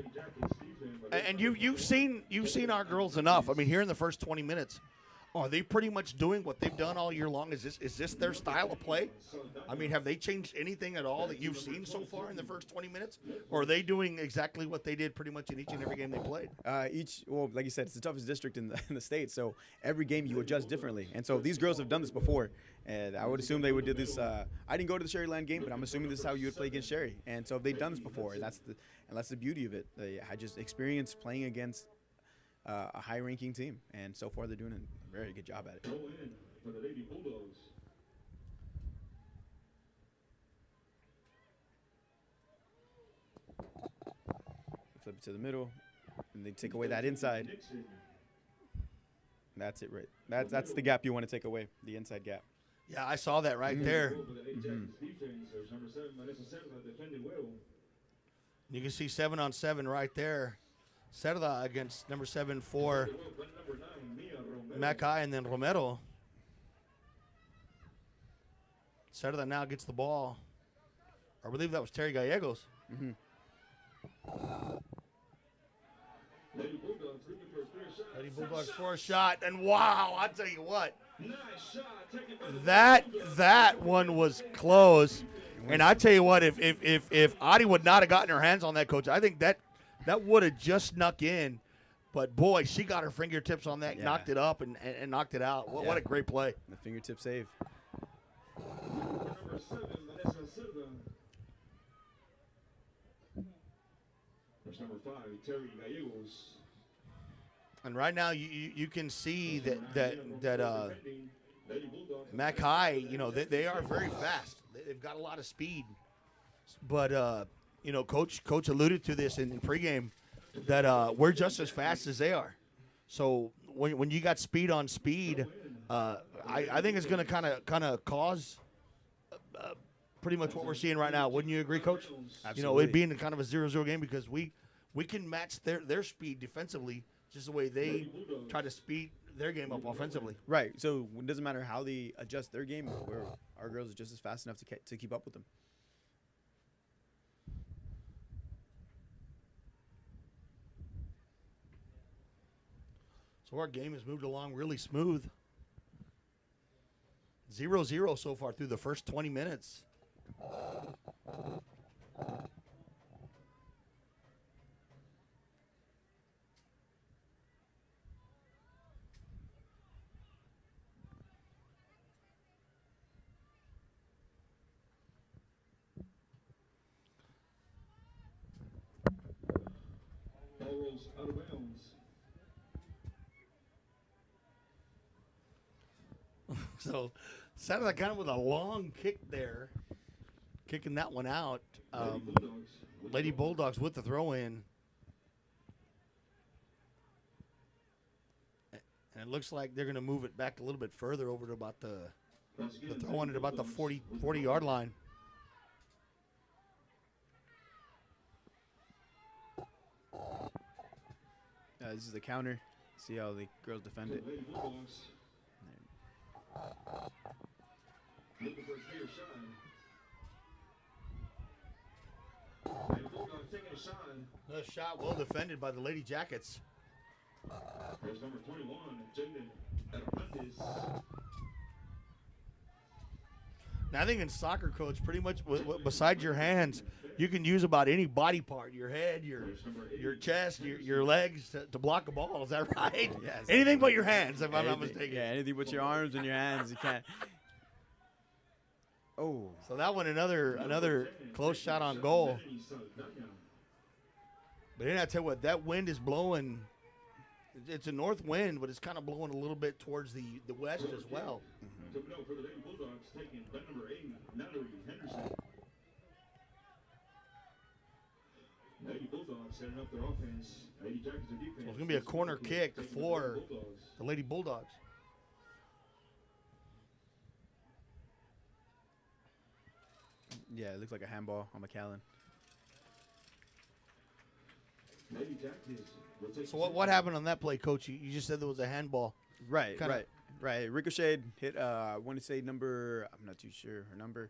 And you've seen our girls enough. I mean, here in the first 20 minutes, are they pretty much doing what they've done all year long? Is this their style of play? I mean, have they changed anything at all that you've seen so far in the first 20 minutes? Or are they doing exactly what they did pretty much in each and every game they played? Well, like you said, it's the toughest district in the state, so every game you adjust differently. And so these girls have done this before, and I would assume they would do this. I didn't go to the Sherryland game, but I'm assuming this is how you would play against Sherry. And so they've done this before, and that's the beauty of it. I just experienced playing against a high-ranking team, and so far they're doing a very good job at it. For the Lady Bulldogs. Flip it to the middle, and they take away that inside. That's it, right? That's the gap you want to take away, the inside gap. Yeah, I saw that right there. You can see 7-on-7 right there. Cerda against number 7 for McAllen and then Romero. Cerda now gets the ball. I believe that was Terry Gallegos. Lady Bulldogs for a shot, and wow, I'll tell you what. That one was close. And I tell you what, if Adi would not have gotten her hands on that, Coach, I think that would have just snuck in. But, boy, she got her fingertips on that, knocked it up, and knocked it out. What a great play. The fingertip save. Number 5, Terry Gallegos. And right now you can see that Mac High, they are very fast. They've got a lot of speed. But, Coach alluded to this in pregame, that we're just as fast as they are. So when you got speed on speed, I think it's going to kind of cause pretty much what we're seeing right now. Wouldn't you agree, Coach? Absolutely. It being kind of a 0-0 game, because we can match their speed defensively just the way they try to speed their game up offensively. Right. So it doesn't matter how they adjust their game. Our girls are just as fast enough to keep up with them. So our game has moved along really smooth. 0-0 so far through the first 20 minutes. Ball rolls out of bounds. So sounded like kind of with a long kick there, kicking that one out. Lady Bulldogs with the throw in. And it looks like they're going to move it back a little bit further over to about the throw in at about the 40-yard line. This is the counter. See how the girls defend it. Looking for a clear shot. Bulldogs taking a shot. Another shot well defended by the Lady Jackets. There's number 21, Jaden Hernandez. Now, I think in soccer, Coach, pretty much besides your hands, you can use about any body part, your head, your chest, your legs to block a ball. Is that right? Yes. Anything but your hands, if I'm not mistaken. Yeah, anything but your arms and your hands. You can't. Oh. So that one, another close shot on goal. But then I tell you what, that wind is blowing. It's a north wind, but it's kind of blowing a little bit towards the west as well. Coming out for the Lady Bulldogs, taking bet number 8, Natalie Henderson. Lady Bulldogs setting up their offense. Lady Jackets their defense. So it's going to be a corner kick for the Lady Bulldogs. Yeah, it looks like a handball on McAllen. Lady Jackets will take. So what happened on that play, Coach? You just said there was a handball. Right, Kinda- right. Ricocheted, hit, I want to say number, I'm not too sure her number.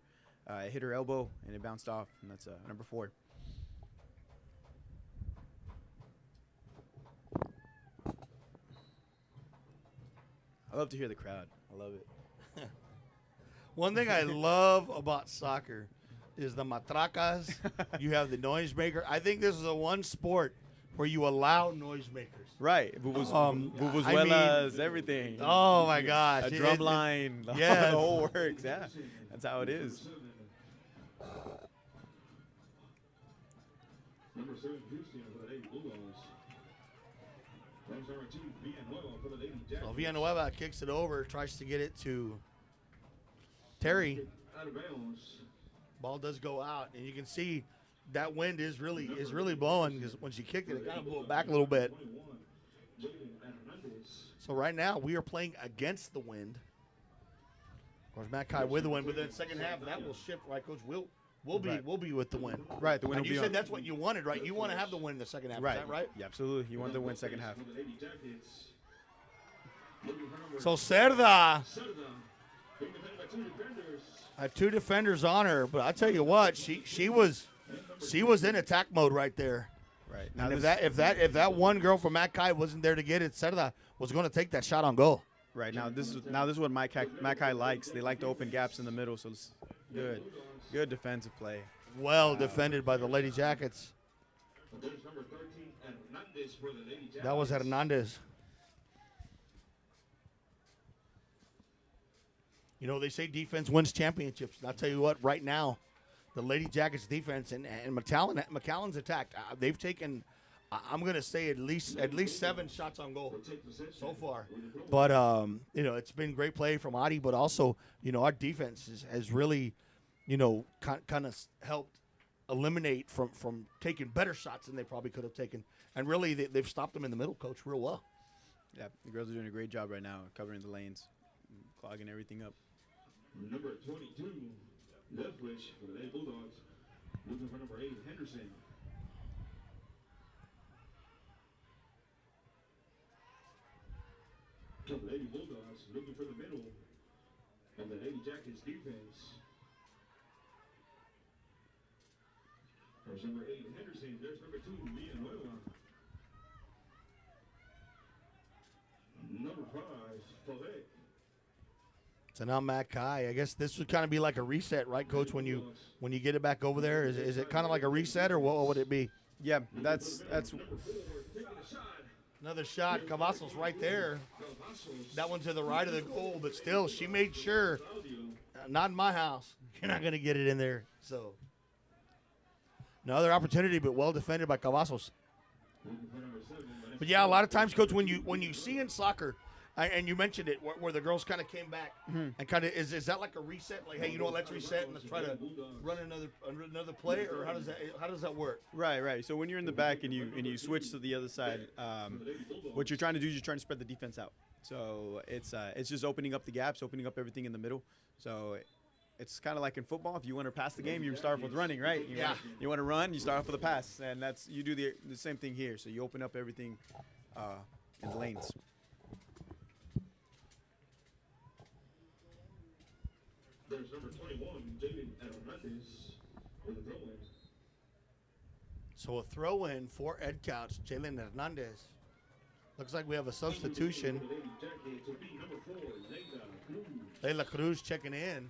It hit her elbow, and it bounced off, and that's number 4. I love to hear the crowd. I love it. One thing I love about soccer is the matracas. You have the noisemaker. I think this is the one sport where you allow noisemakers. Right. Vuvuzelas, everything. Oh, my gosh. A drum line. Yes. The whole works. Yeah. That's how it is. Number 7, Houston for the Lady Bulldogs. Number 2, Villanueva for the Lady Jackets. So Villanueva kicks it over, tries to get it to Terry. Out of bounds. Ball does go out, and you can see that wind is really blowing because when she kicked it, it kind of blew it back a little bit. So right now we are playing against the wind. Of course, Matt Kai with the wind, but then second half that will shift. Right, Coach? We'll be with the wind. Right, the wind And will you be said on. that's what you wanted, right? You want to have the wind in the second half, Right. is that right? Yeah, absolutely. You want to win second half. So Cerda had 2 defenders on her, but I tell you what, she was in attack mode right there. Right. And if that one girl from Matt Kai wasn't there to get it, Cerda was going to take that shot on goal. Right. Now this is what Mackay likes. They like to open gaps in the middle, so it's good defensive play. Well defended by the Lady Jackets. That was Hernandez. You know, they say defense wins championships. And I'll tell you what, right now, the Lady Jackets defense and McAllen's attacked. They've taken, I'm going to say, at least 7 shots on goal so far. But, you know, it's been great play from Adi, but also, you know, our defense has really, you know, kind of helped eliminate from taking better shots than they probably could have taken. And really, they've stopped them in the middle, Coach, real well. Yeah, the girls are doing a great job right now covering the lanes, clogging everything up. Number 22, Leftwich for the Lady Bulldogs. Looking for number 8, Henderson. For the Lady Bulldogs, looking for the middle of the Lady Jackets defense. There's number 8, Henderson. There's number 2, Villanueva. Number 5, Follett. So now Matt Kai, I guess this would kind of be like a reset, right, Coach? When you get it back over there, is it kind of like a reset, or what would it be? Yeah, that's Another shot, Cavazos right there. That one to the right of the goal, but still, she made sure, not in my house, you're not going to get it in there. So another opportunity, but well defended by Cavazos. But yeah, a lot of times, Coach, when you see in soccer. And you mentioned it, where the girls kind of came back and kind of is that like a reset? Like, hey, you know what? Let's reset and let's try to run another play, or how does that work? Right. So when you're in the back and you switch to the other side, what you're trying to do is you're trying to spread the defense out. So it's just opening up the gaps, opening up everything in the middle. So it's kind of like in football. If you want to pass the game, you start off with running, right? You want to run, you start off with a pass, and you do the same thing here. So you open up everything in the lanes. There's number 21, Jaden Hernandez with a throw-in. So a throw-in for Edcouch, Jalen Hernandez. Looks like we have a substitution. Leila Cruz checking in.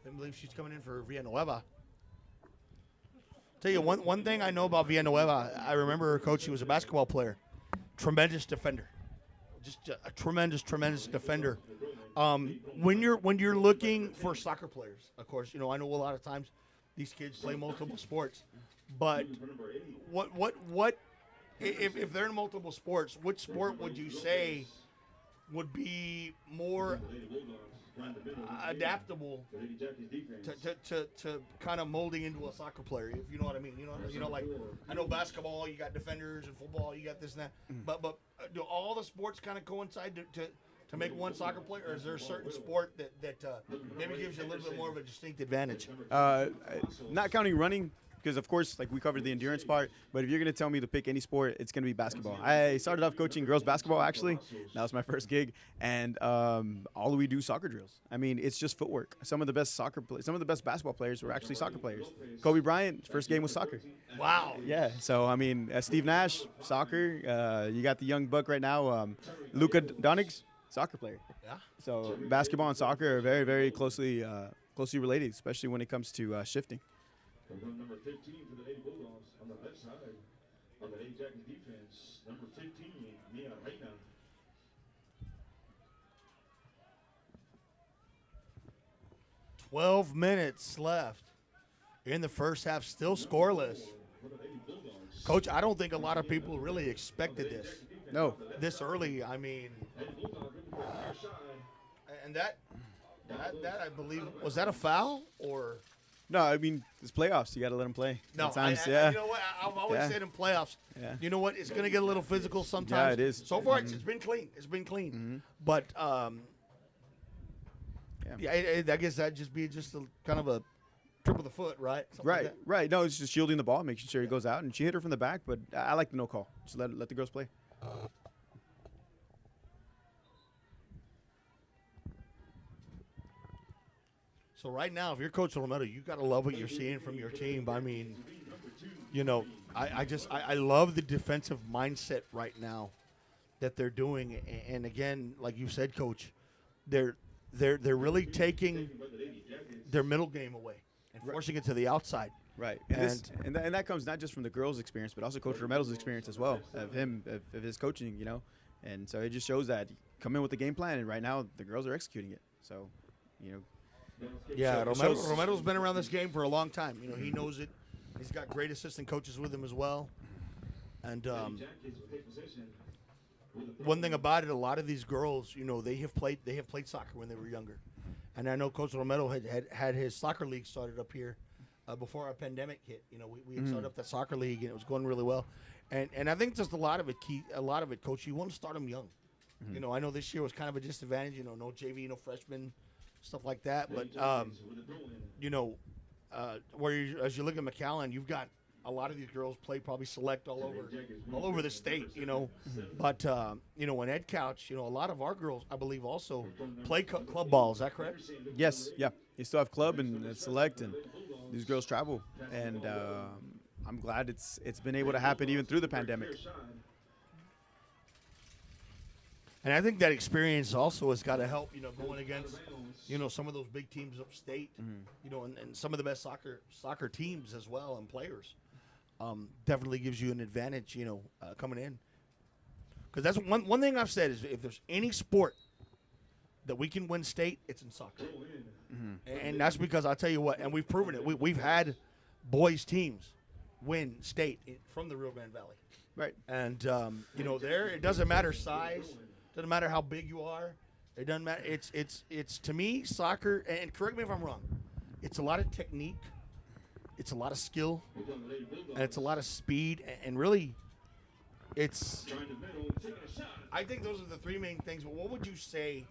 I believe she's coming in for Villanueva. Tell you one thing I know about Villanueva. I remember her coach. She was a basketball player, tremendous defender, just a tremendous defender. When you're looking for soccer players, of course, you know I know a lot of times these kids play multiple sports, but what if they're in multiple sports? Which sport would you say would be more adaptable to kind of molding into a soccer player, if you know what I mean? You know, like I know basketball, you got defenders, and football, you got this and that. But do all the sports kind of coincide to make one soccer player, or is there a certain sport that maybe gives you a little bit more of a distinct advantage? Not counting running, because of course, like we covered the endurance part, but if you're gonna tell me to pick any sport, it's gonna be basketball. I started off coaching girls basketball actually. That was my first gig, and all we do soccer drills. I mean, it's just footwork. Some of the best some of the best basketball players were actually soccer players. Kobe Bryant, first game was soccer. Wow. Yeah. So I mean, Steve Nash, soccer. You got the young buck right now, Luka Doncic, soccer player. Yeah. So basketball and soccer are very, very closely related, especially when it comes to shifting. Number 15 for the Lady Bulldogs on the left side of the Lady Jackets defense. Number 15, Mia Reina. "12 minutes left in the first half, still scoreless." Coach, I don't think a lot of people really expected this. No. This early, I mean, and that I believe, was that a foul or? No, I mean, it's playoffs. You got to let them play. No, sometimes, you know what? I've always said in playoffs, Yeah. you know what? It's going to get a little physical sometimes. Yeah, it is. So far, it's been clean. It's been clean. But, I guess that'd just be just a kind of a trip of the foot, right? Something like Right, that. right. No, it's just shielding the ball, making sure he goes out. And she hit her from the back, but I like the no call. Just let the girls play. So right now, if you're Coach Romero, you got to love what you're seeing from your team. I mean, you know, I love the defensive mindset right now that they're doing. And again, like you said, Coach, they're really taking their middle game away and forcing it to the outside. Right, and that comes not just from the girls' experience, but also Coach Romero's experience as well, of his coaching, you know. And so it just shows that you come in with the game plan, and right now the girls are executing it. So, you know. Yeah, Romero's been around this game for a long time. You know, he knows it. He's got great assistant coaches with him as well. And one thing about it, a lot of these girls, you know, they have played soccer when they were younger. And I know Coach Romero had his soccer league started up here before our pandemic hit. You know, we had started up that soccer league, and it was going really well. And I think just a lot of it, Coach, you want to start them young. You know, I know this year was kind of a disadvantage. You know, no JV, no freshmen, stuff like that. But you know, as you look at McAllen, you've got a lot of these girls play probably select all over the state. You know, but you know, in Edcouch, you know, a lot of our girls, I believe, also play club ball. Is that correct? Yes, yeah. You still have club and select, and these girls travel, and I'm glad it's been able to happen even through the pandemic. And I think that experience also has got to help, you know, going against, you know, some of those big teams upstate, you know, and some of the best soccer teams as well and players. Definitely gives you an advantage, you know, coming in. Because that's one thing I've said is if there's any sport that we can win state, it's in soccer. And that's because I'll tell you what, and we've proven it. We've had boys teams win state from the Rio Grande Valley. Right. And, you know, it doesn't matter size. Doesn't matter how big you are. It doesn't matter. It's to me, soccer, and correct me if I'm wrong, it's a lot of technique, it's a lot of skill, and it's a lot of speed, and really, I think those are the three main things. But what would you say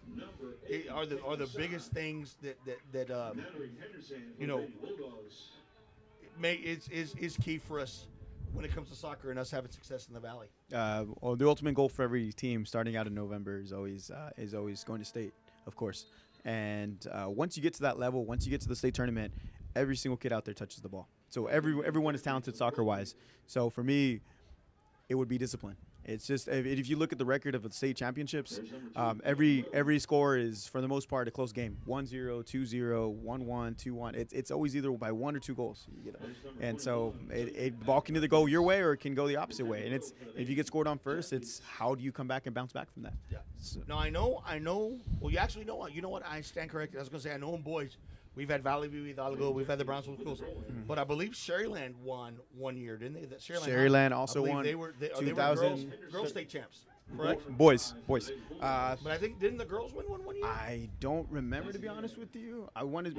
are the biggest things that you know is key for us when it comes to soccer and us having success in the Valley? Well, the ultimate goal for every team starting out in November is always going to state, of course. And once you get to that level, once you get to the state tournament, every single kid out there touches the ball. So everyone is talented soccer-wise. So for me, it would be discipline. It's just if you look at the record of the state championships, every score is for the most part a close game. 1-0, 2-0, 1-1, 2-1. It's always either by 1 or 2 goals. You know? And so the ball can either go your way or it can go the opposite way. And it's if you get scored on first, it's how do you come back and bounce back from that? Yeah. So. No, I know. Well, you actually know what? You know what? I stand corrected. I was going to say I know in boys. We've had Valley View, Hidalgo, we've had the Brownsville schools, but I believe Sherryland won one year, didn't they? Sherryland also won. They were 2000 girls state champs, correct? Boys. But I think didn't the girls win one year? I don't remember, to be honest with you.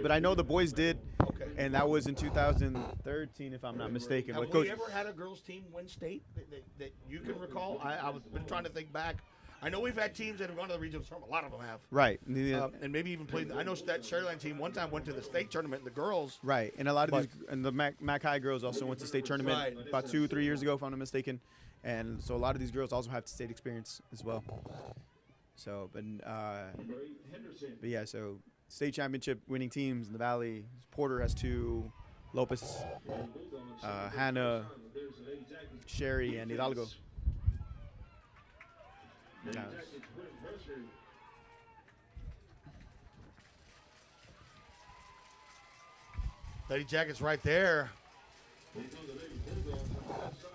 But I know the boys did. Okay. And that was in 2013, if I'm not mistaken. Have we ever had a girls team win state that you can recall? I've been trying to think back. I know we've had teams that have gone to the regional tournament. A lot of them have. Right. And maybe even played. I know that Sherryland team one time went to the state tournament. The girls. Right, and a lot of these, and the Mac High girls also went to state tournament about 2-3 years ago, if I'm not mistaken, and so a lot of these girls also have state experience as well. So, but yeah, so state championship winning teams in the Valley. Porter has 2, Lopez, Hannah, Sherry, and Hidalgo. Lady Jackets right there.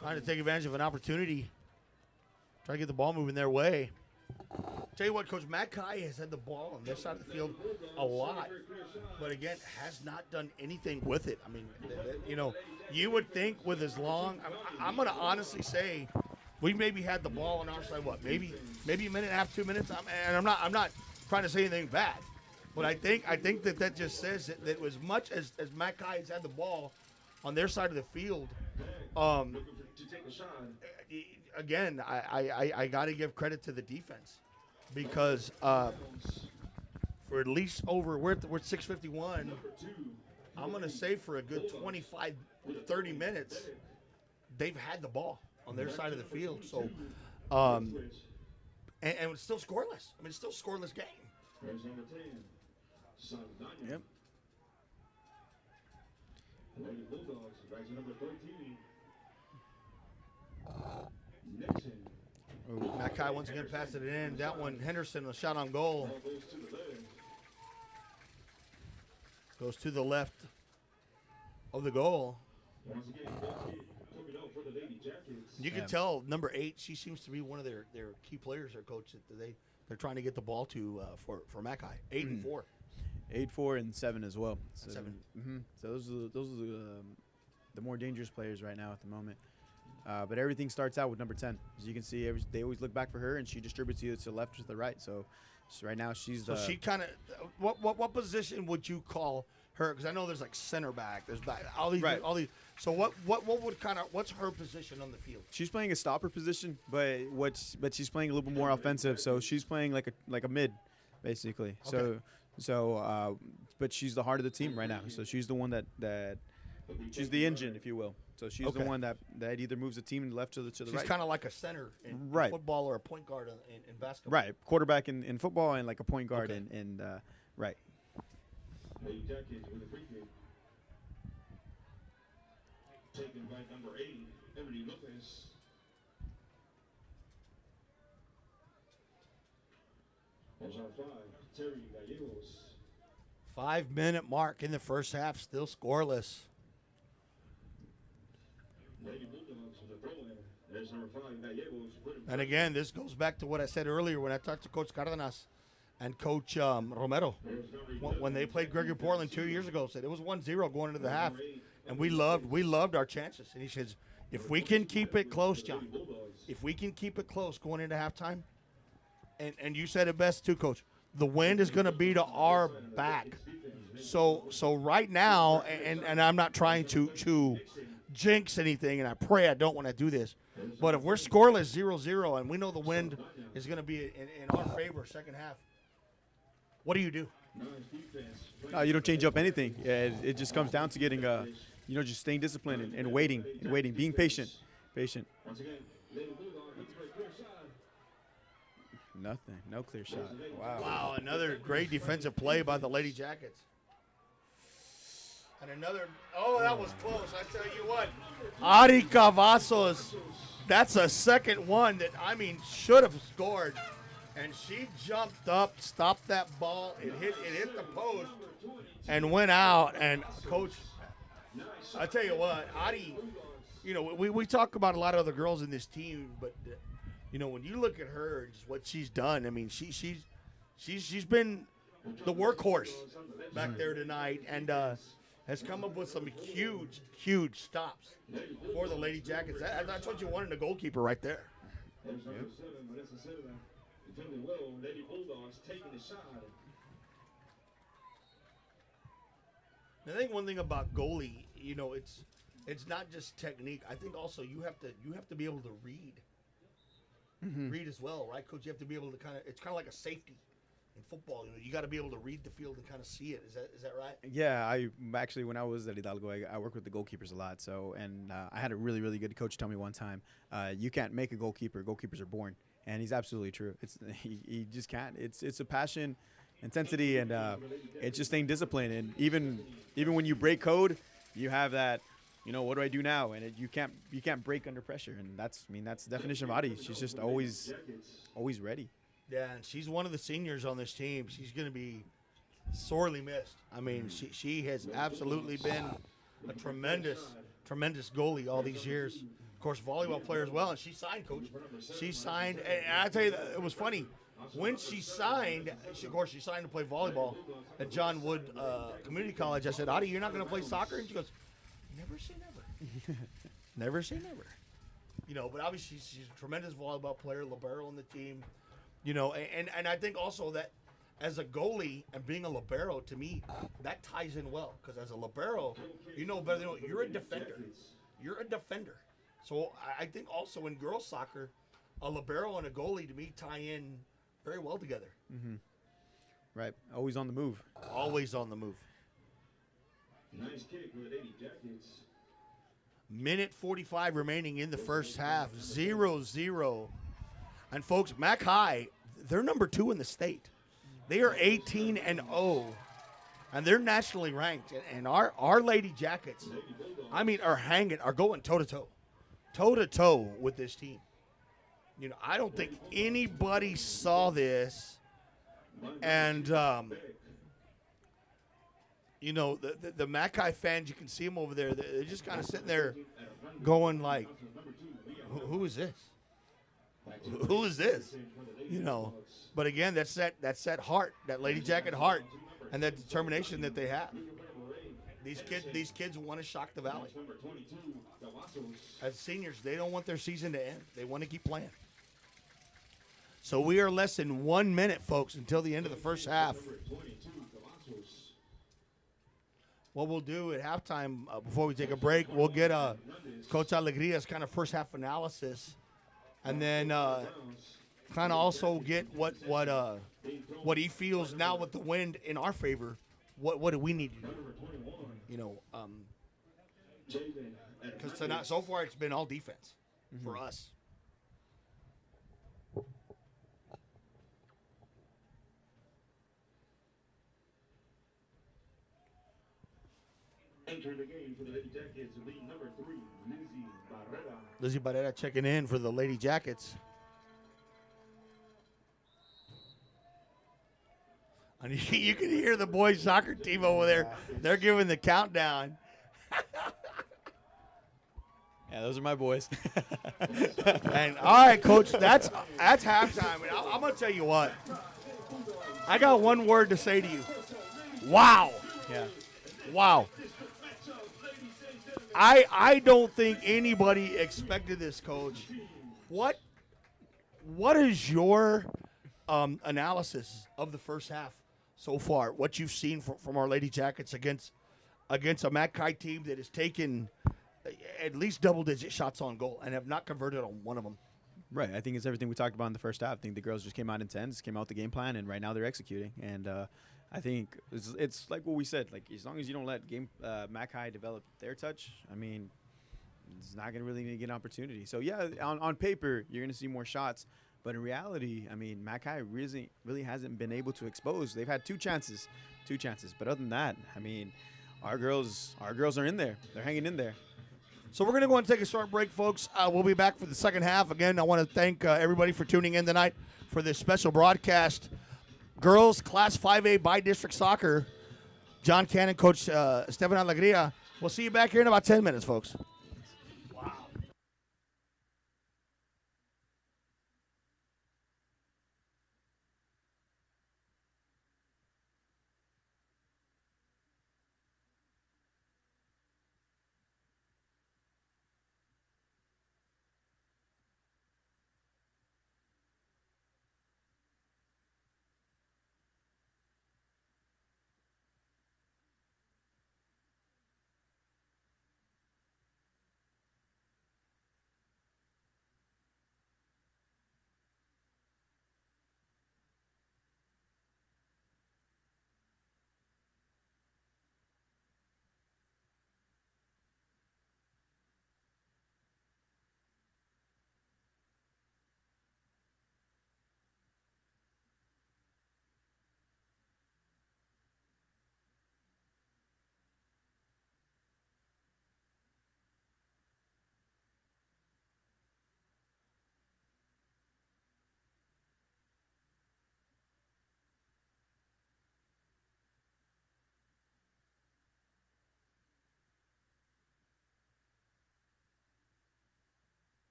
Trying to take advantage of an opportunity. Try to get the ball moving their way. Tell you what, Coach Mackay has had the ball on this side of the field a lot, but again, has not done anything with it. I mean, you know, you would think with as long. I'm going to honestly say, we maybe had the ball on our side. What, maybe a minute and a half, 2 minutes. And I'm not trying to say anything bad, but I think that just says that as much as Mackay has had the ball on their side of the field, again, I got to give credit to the defense. Because for at least we're at 6:51, I'm going to say for a good 25, 30 minutes, they've had the ball on their side of the field. So, and it's still scoreless. I mean, it's still a scoreless game. Yep. Bulldogs, number 13. Mackay once again passed it in. That one, Henderson, a shot on goal. Goes to the left of the goal. You can tell number 8, she seems to be one of their key players, their coach, that they're trying to get the ball to for Mackay. 8 and 4. 8, 4, and 7 as well. So, 7. So those are the more dangerous players right now at the moment. But everything starts out with number 10. As you can see, they always look back for her, and she distributes either to the left or to the right. So right now she's so she kind of what position would you call her? Because I know there's like center back, there's back, all these. So what would what's her position on the field? She's playing a stopper position, but she's playing a little bit more offensive. So she's playing like a mid, basically. Okay. But she's the heart of the team right now. So she's the one that she's the engine, if you will. So she's the one that either moves the team left to the right. She's kind of like a center in football or a point guard in basketball. Right, quarterback in football and like a point guard in right. Taken by number 8, Emily Lopez. There's our 5, Terry Gallegos. 5-minute mark in the first half, still scoreless. And again, this goes back to what I said earlier when I talked to Coach Cardenas and Coach Romero. When they played Gregory Portland 2 years ago, said it was 1-0 going into the half, and we loved our chances. And he says, if we can keep it close, John, if we can keep it close going into halftime, and you said it best too, Coach, the wind is going to be to our back. So right now, and I'm not trying to jinx anything, and I pray I don't want to do this, but if we're scoreless 0-0 and we know the wind is going to be in our favor second half, what do you do? No, you don't change up anything. Yeah, it just comes down to getting just staying disciplined and waiting, being patient. Nothing, no clear shot. Wow, another great defensive play by the Lady Jackets. And another, that was close. I tell you what, Ari Cavazos, that's a second one that, should have scored. And she jumped up, stopped that ball. It hit the post and went out. And, Coach, I tell you what, Ari, we talk about a lot of other girls in this team, but, when you look at her and just what she's done, she's been the workhorse back there tonight. And, has come up with some huge stops for the Lady Jackets. That's what you want in a goalkeeper right there. I think one thing about goalie, it's not just technique. I think also you have to be able to read read as well, right, Coach? You have to be able to it's kind of like a safety in football. You got to be able to read the field and kind of see it. Is that right? Yeah, I actually, when I was at Hidalgo, I worked with the goalkeepers a lot. So, and I had a really, really good coach tell me one time, you can't make a goalkeeper. Goalkeepers are born, and he's absolutely true. He just can't. It's a passion, intensity, and it's just staying disciplined. And even when you break code, you have that. What do I do now? And you can't break under pressure. And that's the definition of Adi. She's just always ready. Yeah, and she's one of the seniors on this team. She's going to be sorely missed. I mean, she has absolutely been a tremendous goalie all these years. Of course, volleyball player as well. And she signed, Coach. She signed, and I tell you, it was funny. When she signed, she signed to play volleyball at John Wood Community College. I said, Adi, you're not going to play soccer? And she goes, never say never. Never say never. But obviously she's a tremendous volleyball player, libero on the team. And I think also that as a goalie and being a libero, to me, that ties in well. Because as a libero, better than you're a defender. You're a defender. So I think also in girls soccer, a libero and a goalie, to me, tie in very well together. Mm-hmm. Right. Always on the move. Always on the move. Nice kick with Lady Jackets. Minute 45 remaining in the first half. 0-0. And folks, Mac High, they're number 2 in the state. They are 18-0, and they're nationally ranked. And our Lady Jackets, are going toe-to-toe with this team. I don't think anybody saw this. And, the Mac High fans, you can see them over there. They're just kind of sitting there going like, who is this? Who is this? But again, that's that heart, that Lady Jacket heart, and that determination that they have. These kids want to shock the Valley. As seniors, they don't want their season to end. They want to keep playing. So we are less than 1 minute, folks, until the end of the first half. What we'll do at halftime, before we take a break, we'll get Coach Alegria's kind of first half analysis, and then kind of also get what he feels now with the wind in our favor. What do we need to do? Because tonight, so far, it's been all defense for us. Enter the game for the Lady Jackets, lead number 3, Lizzie Barrera. Lizzie Barrera checking in for the Lady Jackets. And you can hear the boys' soccer team over there. They're giving the countdown. Yeah, those are my boys. And all right, Coach, that's halftime. And I'm gonna tell you what. I got one word to say to you. Wow. Yeah. Wow. I don't think anybody expected this, Coach. What is your analysis of the first half so far? What you've seen from our Lady Jackets against a Mac High team that has taken at least double-digit shots on goal and have not converted on one of them. Right. I think it's everything we talked about in the first half. I think the girls just came out intense, came out with the game plan, and right now they're executing. And I think it's like what we said. Like, as long as you don't let Mac High develop their touch, it's not going to really get an opportunity. So, yeah, on paper, you're going to see more shots. But in reality, Mac High really hasn't been able to expose. They've had two chances. But other than that, our girls are in there. They're hanging in there. So we're going to go and take a short break, folks. We'll be back for the second half. Again, I want to thank everybody for tuning in tonight for this special broadcast. Girls Class 5A by District Soccer. John Cannon, Coach Stefan Alegria. We'll see you back here in about 10 minutes, folks.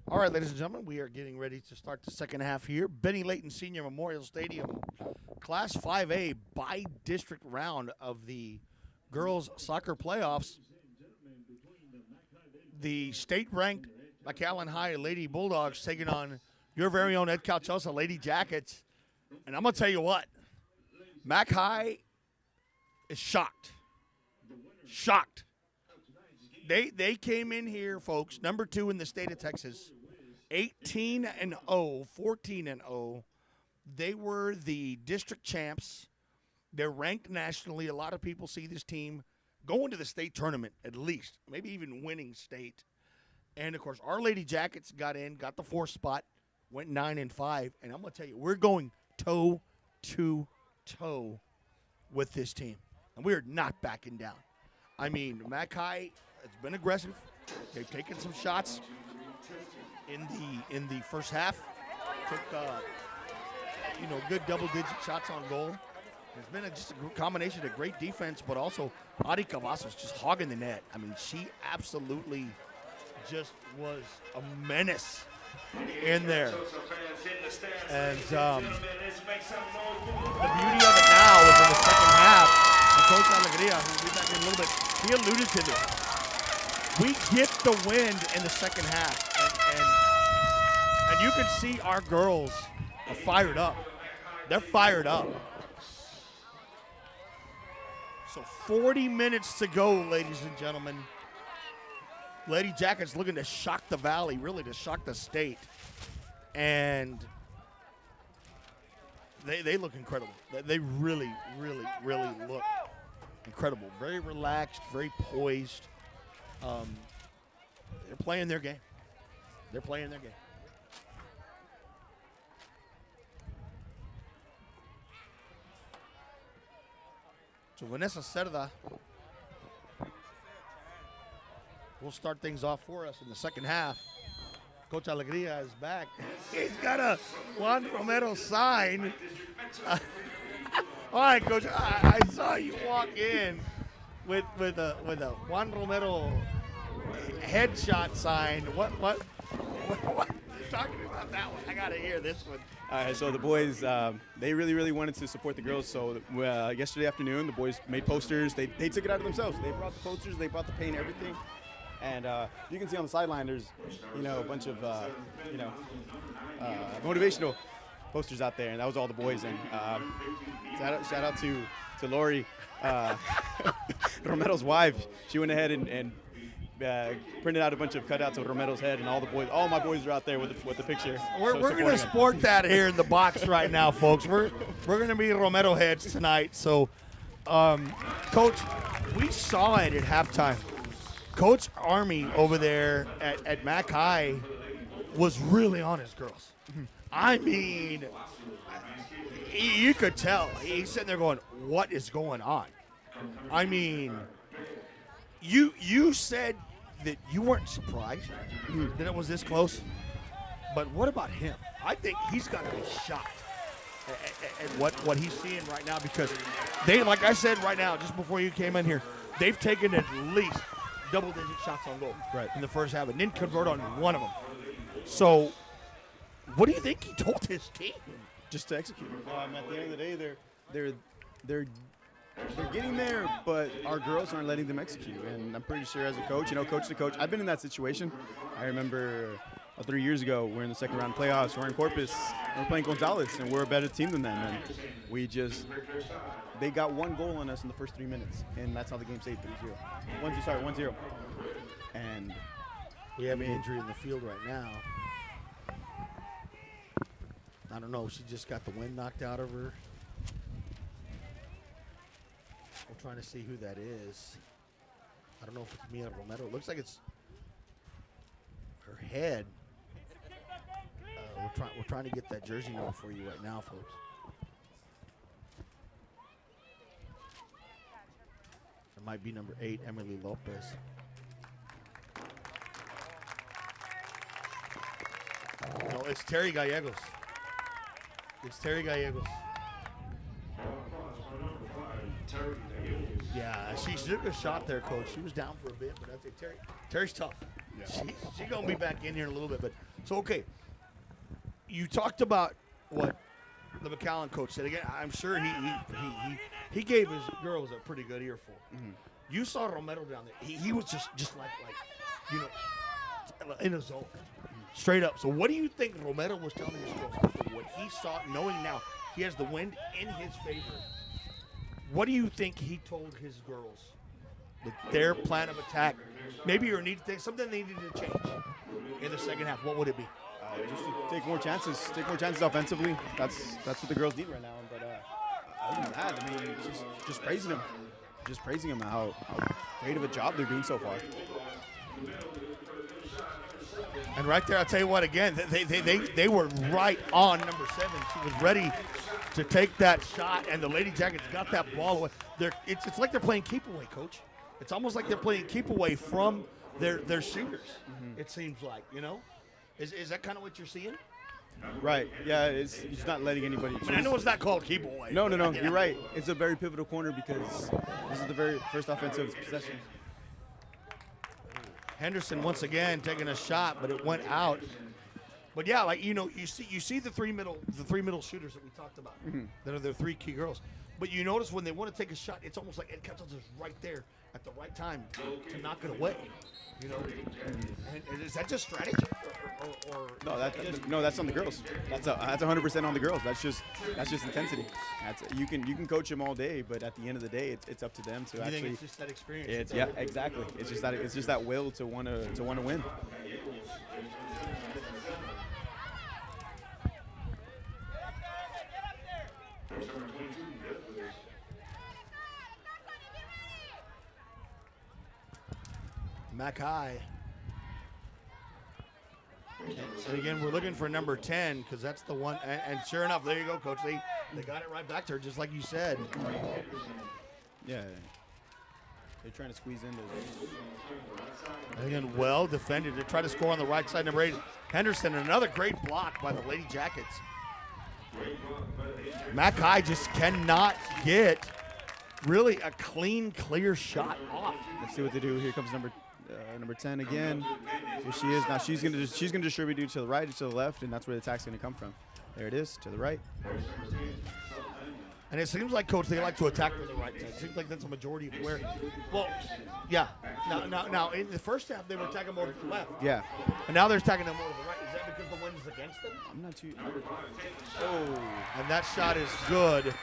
All right, ladies and gentlemen, we are getting ready to start the second half here. Benny Layton Senior Memorial Stadium, Class 5A by-district round of the girls' soccer playoffs. The state-ranked McAllen High Lady Bulldogs taking on your very own Edcouch-Elsa Lady Jackets. And I'm going to tell you what, Mac High is shocked. Shocked. They came in here, folks, number 2 in the state of Texas, 18-0, 14-0. They were the district champs. They're ranked nationally. A lot of people see this team going to the state tournament at least, maybe even winning state. And, of course, our Lady Jackets got in, got the 4th spot, went 9-5. And I'm going to tell you, we're going toe-to-toe with this team. And we are not backing down. I mean, Mac High has been aggressive. They've taken some shots in the first half. Took good double-digit shots on goal. It's been just a combination of great defense, but also Adi Cavazos just hogging the net. I mean, she absolutely just was a menace in there. And the beauty of it now is in the second half, and Coach Alegria, who will be back in a little bit, he alluded to this. We get the wind in the second half, and you can see our girls are fired up. They're fired up. So 40 minutes to go, ladies and gentlemen. Lady Jackets looking to shock the Valley, really to shock the state. And they look incredible. They really, really, really look incredible. Very relaxed, very poised. They're playing their game. They're playing their game. So Vanessa Cerda will start things off for us in the second half. Coach Alegria is back. He's got a Juan Romero sign. All right, Coach, I saw you walk in with a Juan Romero headshot sign. What you're talking about that one? I gotta hear this one. All right, so the boys, they really wanted to support the girls. So yesterday afternoon, the boys made posters. They took it out of themselves. They brought the posters, they brought the paint, everything. And you can see on the sideline, there's a bunch of motivational posters out there, and that was all the boys. And shout out to Lori, Romero's wife. She went ahead and printed out a bunch of cutouts of Romero's head, and all my boys are out there with the picture. We're going to sport that here in the box right now, folks. We're going to be Romero heads tonight. So, Coach, we saw it at halftime. Coach Army over there at Mac High was really on his girls. I mean, you could tell. He's sitting there going, what is going on? I mean, you said that you weren't surprised that it was this close. But what about him? I think he's got to be shocked at what he's seeing right now, because they, like I said right now, just before you came in here, they've taken at least double-digit shots on goal in the first half and didn't convert on one of them. So what do you think he told his team? Just to execute. At the end of the day, they're getting there, but our girls aren't letting them execute. And I'm pretty sure as a coach, coach to coach, I've been in that situation. I remember 3 years ago, we're in the second round playoffs. We're in Corpus. We're playing Gonzales, and we're a better team than them. And they got one goal on us in the first 3 minutes, and that's how the game stayed 3-0. 1-0. And we have an injury in the field right now. I don't know. She just got the wind knocked out of her. We're trying to see who that is. I don't know if it's Mia Romero. It looks like it's her head. We're trying to get that jersey number for you right now, folks. It might be number 8, Emily Lopez. No, it's Terry Gallegos. It's Terry Gallegos. Yeah, she took a shot there, Coach. She was down for a bit, but I think Terry's tough. Yeah. She's going to be back in here in a little bit. But So, okay, you talked about what the McAllen coach said. Again, I'm sure he gave his girls a pretty good earful. Mm-hmm. You saw Romero down there. He was just like you know, in a zone, straight up. So what do you think Romero was telling his girls after what he saw, knowing now he has the wind in his favor? What do you think he told his girls? That their plan of attack, maybe or need to think something they needed to change in the second half. What would it be? Just to take more chances offensively. That's what the girls need right now. But other than that, I mean, just praising them, how great of a job they're doing so far. And right there, I'll tell you what. Again, they were right on number 7. She was ready to take that shot, and the Lady Jackets got that ball away. It's like they're playing keep away, coach. It's almost like they're playing keep away from their shooters. Mm-hmm. It seems like, you know. Is that kind of what you're seeing? Right. Yeah. He's not letting anybody. I know it's not called keep away. No. You're right. It's a very pivotal corner because this is the very first offensive possession. Henderson once again taking a shot, but it went out. But yeah, like you see the three middle shooters that we talked about. Mm-hmm. That are their 3 key girls. But you notice when they want to take a shot, it's almost like Edcouch-Elsa is right there at the right time to knock it away. You know, and is that just strategy? Or no, that's on the girls. That's 100% on the girls. That's just intensity. You can coach them all day, but at the end of the day, it's up to them to actually. Think it's just that experience. Yeah, exactly. It's just that will to want to win. Mac High. And again, we're looking for number 10 because that's the one. And sure enough, there you go, Coach. They got it right back to her, just like you said. Yeah. They're trying to squeeze in those. And again, well defended. They try to score on the right side. Number 8, Henderson. Another great block by the Lady Jackets. Mac High just cannot get really a clean, clear shot off. Let's see what they do. Here comes number 10 again. Here she is. Now she's gonna distribute you to the right or to the left, and that's where the attack's gonna come from. There it is, to the right. And it seems like, Coach, they like to attack from the right side. It seems like that's a majority of where. Well, yeah. Now in the first half they were attacking more to the left. Yeah. And now they're attacking them more to the right. Is that because the wind is against them? I'm not too. Oh. And that shot is good.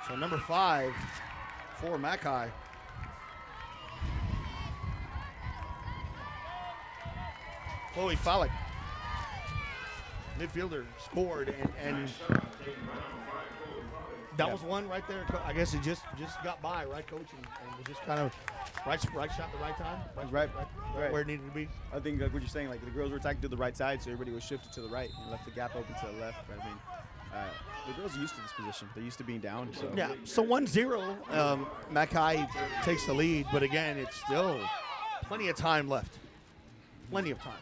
So number 5 for Mackay. Chloe Fallick, midfielder, scored, and that was one right there. I guess it just got by, right, Coach, and was just kind of right shot at the right time, right where it needed to be. I think like what you're saying, like the girls were attacking to the right side, so everybody was shifted to the right and left the gap open to the left. But I mean, the girls are used to this position. They're used to being down. So yeah. So 1-0, Mackay takes the lead, but again, it's still plenty of time left. Plenty of time.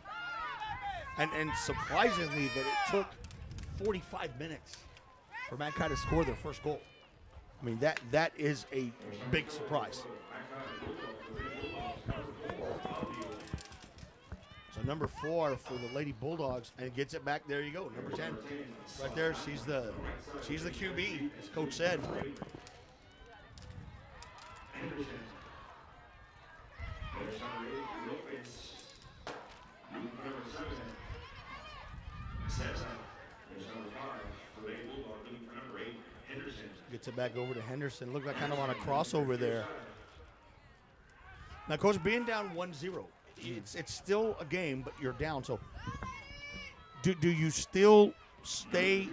And surprisingly that it took 45 minutes for Mackay to score their first goal. I mean, that is a big surprise. So number 4 for the Lady Bulldogs, and gets it back. There you go, number 10, right there. She's the QB, as Coach said. Gets it back over to Henderson. Looked like kind of on a crossover there. Now, Coach, being down 1-0, it's still a game, but you're down. So, do you still stay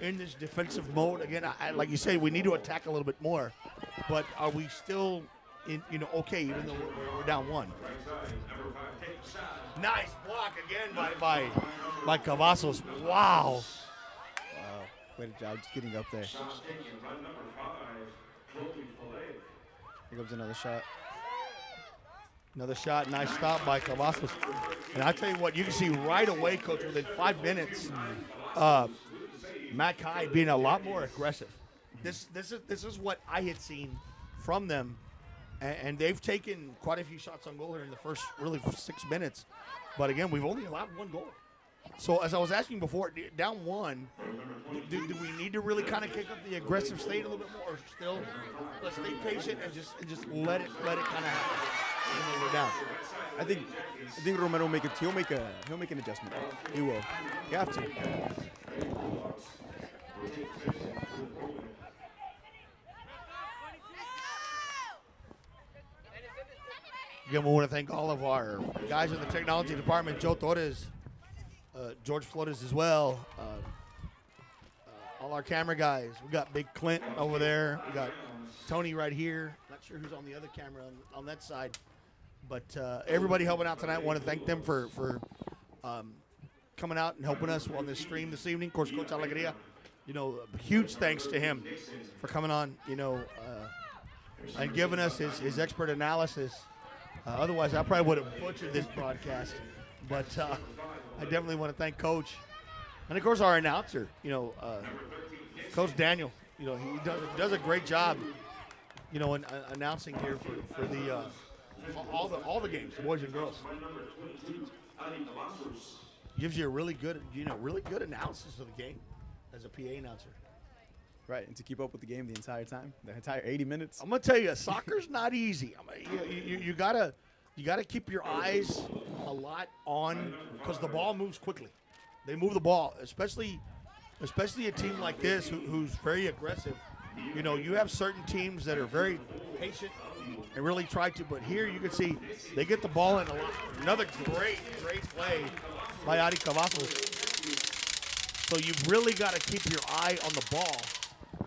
in this defensive mode again? Like you say, we need to attack a little bit more, but are we still okay even though we're down 1? Nice block again by Cavazos. Wow. Great job just getting up there. Here comes another shot. Another shot. Nice stop by Cavazos. And I tell you what, you can see right away, Coach, within 5 minutes, Mackay being a lot more aggressive. This is what I had seen from them, and they've taken quite a few shots on goal here in the first really 6 minutes. But again, we've only allowed 1 goal. So as I was asking before, down 1, do we need to really kind of kick up the aggressive state a little bit more, or still let's stay patient and just let it kind of happen? And then we're down. I think Romero he'll make an adjustment. He will. You have to. Again, we want to thank all of our guys in the technology department, Joe Torres, George Flores as well, all our camera guys. We got Big Clint over there. We got Tony right here. Not sure who's on the other camera on that side. But everybody helping out tonight, want to thank them for coming out and helping us on this stream this evening. Of course, Coach Alegria, huge thanks to him for coming on, and giving us his expert analysis. Otherwise, I probably would have butchered this broadcast. But I definitely want to thank Coach. And, of course, our announcer, Coach Daniel. He does a great job, in announcing here for the all the games, boys and girls. Gives you a really good analysis of the game as a PA announcer. Right, and to keep up with the game the entire time, the entire 80 minutes. I'm gonna tell you, soccer's not easy. You gotta keep your eyes a lot on, because the ball moves quickly. They move the ball, especially a team like this who's very aggressive. You have certain teams that are very patient and really try to, but here you can see they get the ball in a lot. Another great play by Ari Cavazos. So you've really got to keep your eye on the ball,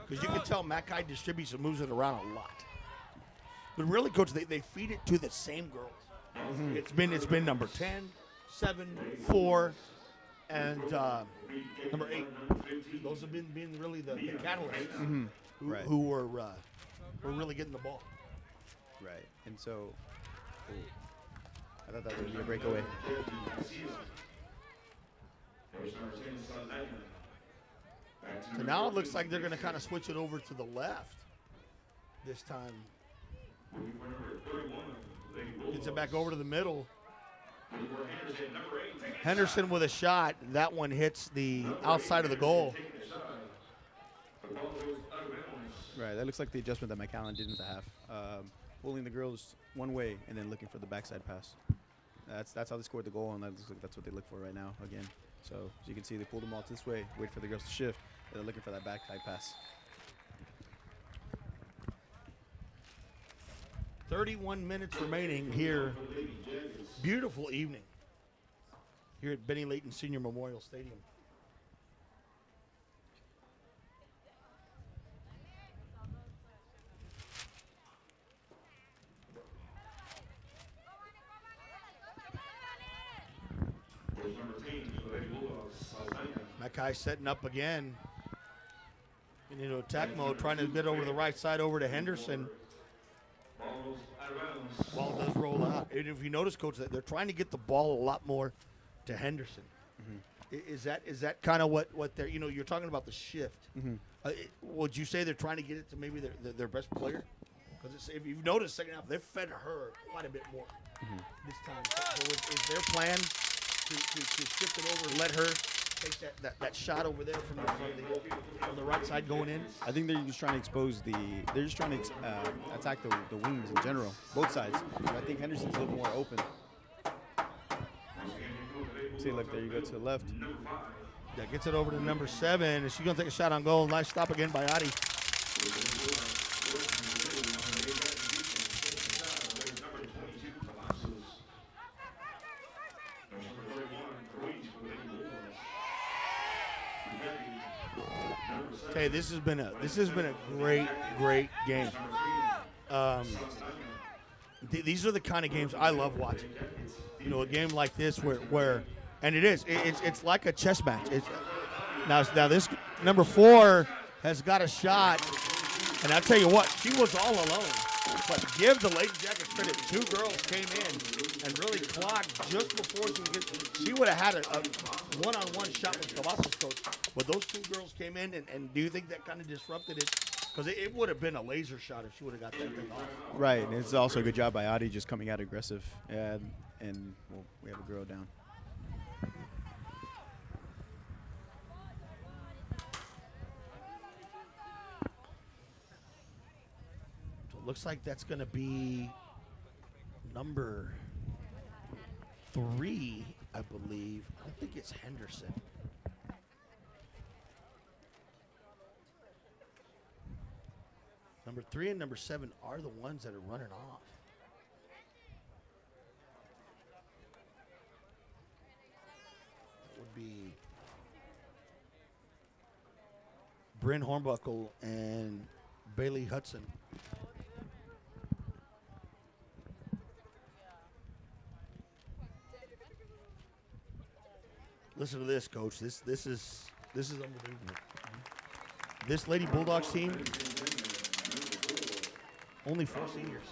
because you can tell Mackay distributes and moves it around a lot. But really, Coach, they feed it to the same girls. Mm-hmm. It's been number 10, 7, 4, and number 8. Those have been really the catalysts who were really getting the ball. Right, and so I thought that would be a breakaway. So now it looks like they're going to kind of switch it over to the left this time. Gets it back over to the middle. Henderson with a shot. That one hits the outside of the goal. Right, that looks like the adjustment that McAllen did in the half. Pulling the girls one way and then looking for the backside pass. That's how they scored the goal, and that's what they look for right now again. So as you can see, they pulled them all this way, wait for the girls to shift, and they're looking for that backside pass. 31 minutes remaining here. Beautiful evening here at Benny Layton Senior Memorial Stadium. Mackay setting up again into attack mode, trying to get over to the right side over to Henderson. Ball does roll out. And if you notice, Coach, that they're trying to get the ball a lot more to Henderson. Mm-hmm. Is that kind of what they're, you're talking about the shift. Mm-hmm. Would you say they're trying to get it to maybe their best player? Because if you've noticed, second half, they've fed her quite a bit more this time. So is their plan to shift it over and let her take that shot over there from the right side going in? I think they're just trying to attack the wings in general, both sides. So I think Henderson's a little more open. See, look, there you go to the left. Yeah, gets it over to number 7, and she's going to take a shot on goal. Nice stop again by Adi. Okay, this has been a great game. These are the kind of games I love watching. A game like this where and it's like a chess match. Now this number 4 has got a shot, and I'll tell you what, she was all alone. But give the Lady Jackets credit. 2 girls came in and really clocked just before she would have had a one-on-one shot with Cavazos, Coach. But those 2 girls came in, and do you think that kind of disrupted it? Because it would have been a laser shot if she would have got that thing off. Right, and it's also a good job by Adi just coming out aggressive. And well, we have a girl down. So it looks like that's going to be number 3, I believe. I think it's Henderson. Number 3 and number 7 are the ones that are running off. That would be Bryn Hornbuckle and Bailey Hudson. Listen to this, Coach. This is unbelievable. This Lady Bulldogs team, only 4 seniors.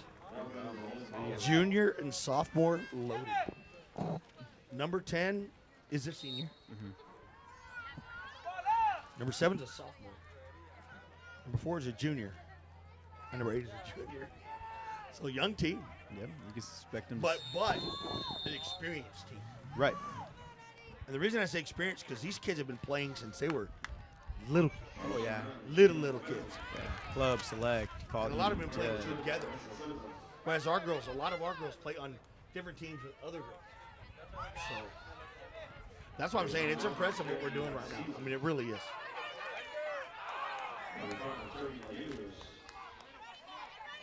Junior and sophomore loaded. Number 10 is a senior. Number 7 is a sophomore. Number 4 is a junior. And number 8 is a junior. So young team. Yep, you can expect them. But an experienced team. Right. And the reason I say experienced because these kids have been playing since they were little. Oh yeah. Little kids. Yeah. Club, select, And a lot of them play together. Whereas a lot of our girls play on different teams with other girls. So that's why I'm saying it's impressive what we're doing right now. I mean, it really is.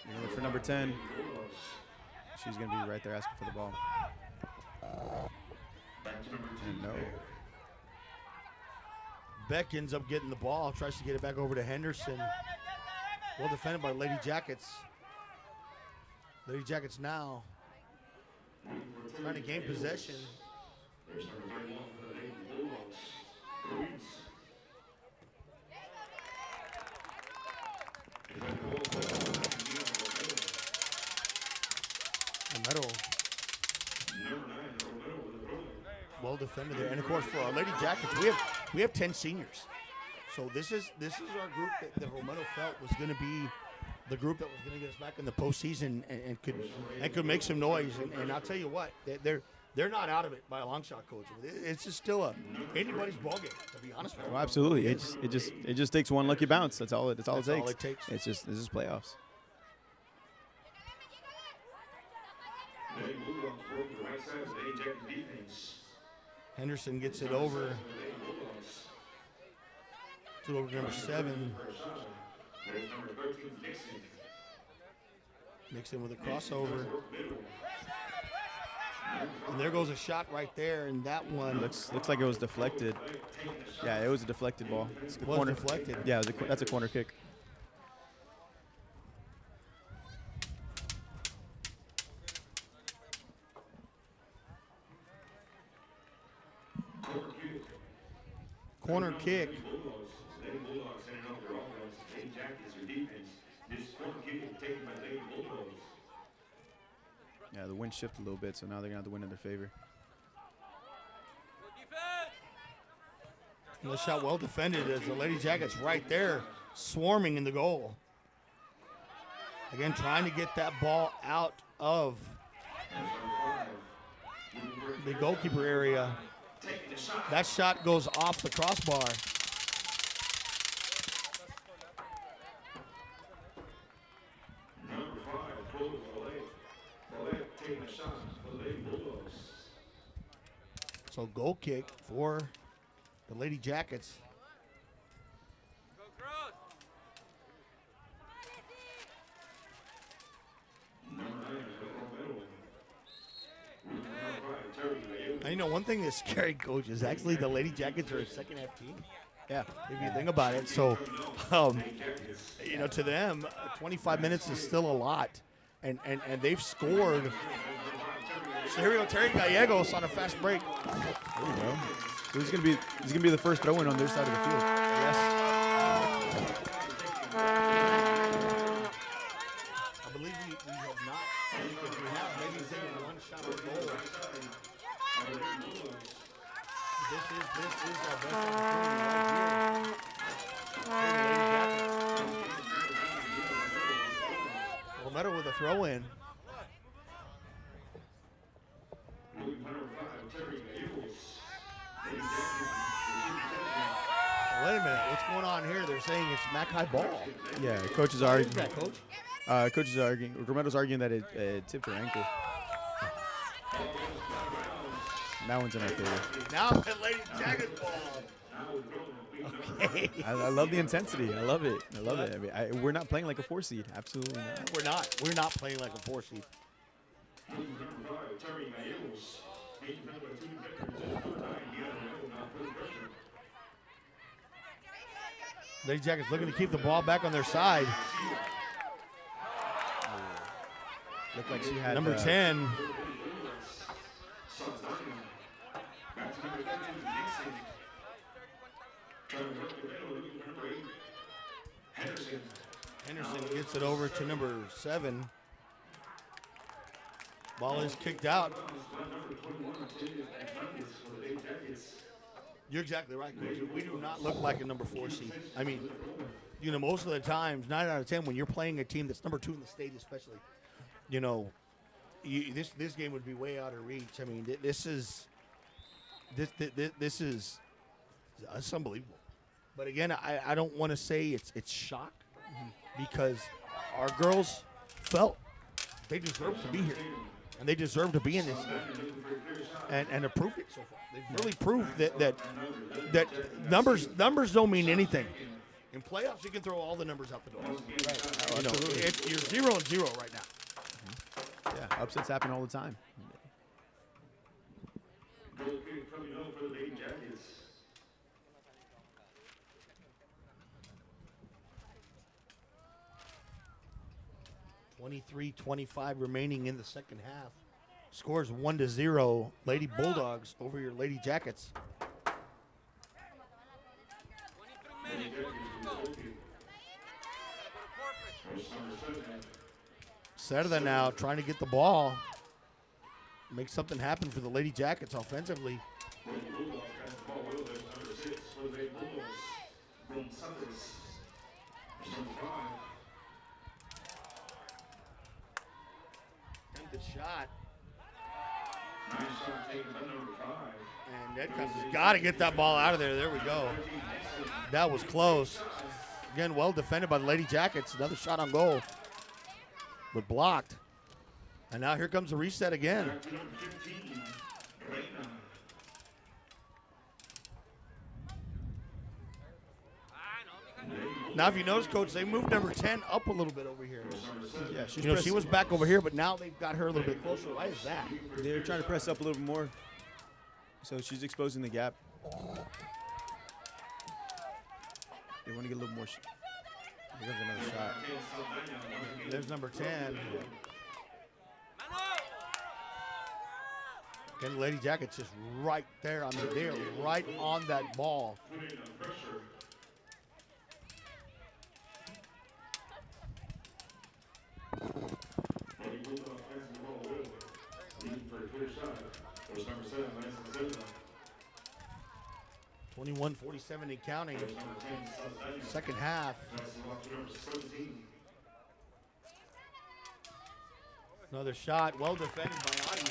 You know, for number 10, she's going to be right there asking for the ball. And no. Beck ends up getting the ball, tries to get it back over to Henderson. Well defended by Lady Jackets. Lady Jackets now trying to gain possession. Romero. Well defended there. And of course for our Lady Jackets, we have 10 seniors. So this is our group that Romero felt was going to be the group that was going to get us back in the postseason and could make some noise. And I'll tell you what, they're not out of it by a long shot, Coach. It's just still anybody's ball game, to be honest with you. Well, absolutely. It just takes one lucky bounce. That's all it takes. All it takes. It's just playoffs. Henderson gets it over to number 7. Nixon with a crossover. And there goes a shot right there, and that one Looks like it was deflected. Yeah, it was a deflected ball. It's a was corner. deflected. Yeah, that's a corner kick. Corner kick. Yeah, the wind shifted a little bit, so now they're going to have the wind in their favor. And the shot well defended as the Lady Jackets right there swarming in the goal. Again, trying to get that ball out of the goalkeeper area. That shot goes off the crossbar. So goal kick for the Lady Jackets. And you know, one thing that's scary, Coach, is actually the Lady Jackets are a second half team. Yeah. If you think about it. So, you know, to them, 25 minutes is still a lot. And they've scored. So here we go, Terry Gallegos on a fast break. There you go. So he's gonna be the first throw-in on their side of the field. Yes. I believe we have not. If we have, maybe he's in one shot on goal. This is our best opportunity right here. throw in. Wait a minute, what's going on here? They're saying it's Mac High ball. Yeah, coach is What is arguing. that, Coach? Coach is arguing. Romero's arguing that it tipped her ankle. That one's in our favor. Now the Lady Jacket ball. Okay. I love the intensity. I love it. I love it. I mean, we're not playing like a 4 seed. Absolutely not. We're not. We're not playing like a 4 seed. Lady Jackets looking to keep the ball back on their side. Looked like she had Number 10. Henderson gets it over to number 7. Ball is kicked out. You're exactly right, Coach. We do not look like a number 4 seed. I mean, you know, most of the times, 9 out of 10, when you're playing a team that's number 2 in the state, especially, you know, this game would be way out of reach. I mean, this is it's unbelievable. But again, I don't want to say it's shock because our girls felt they deserve to be here and they deserve to be in this game and have proved it so far. They've really proved that numbers don't mean anything. In playoffs, you can throw all the numbers out the door. Right. Oh, absolutely. You're 0-0 right now. Yeah, upsets happen all the time. .23-25 remaining in the second half. Scores 1-0. Lady Bulldogs over your Lady Jackets. Cerda now trying to get the ball. Make something happen for the Lady Jackets offensively. Attempted shot. And Edcouch-Elsa's got to get that ball out of there. There we go. That was close. Again, well defended by the Lady Jackets. Another shot on goal, but blocked. And now here comes the reset again. Now, if you notice, Coach, they moved number 10 up a little bit over here. Yeah, She was back over here, but now they've got her a little bit closer. Why is that? They're trying to press up a little bit more, so she's exposing the gap. They want to get a little more. Here comes another shot. There's number 10. Again, Lady Jackets just right there. I mean, they're right on that ball. .21-47 and counting. Second half. Another shot, well defended by Audie.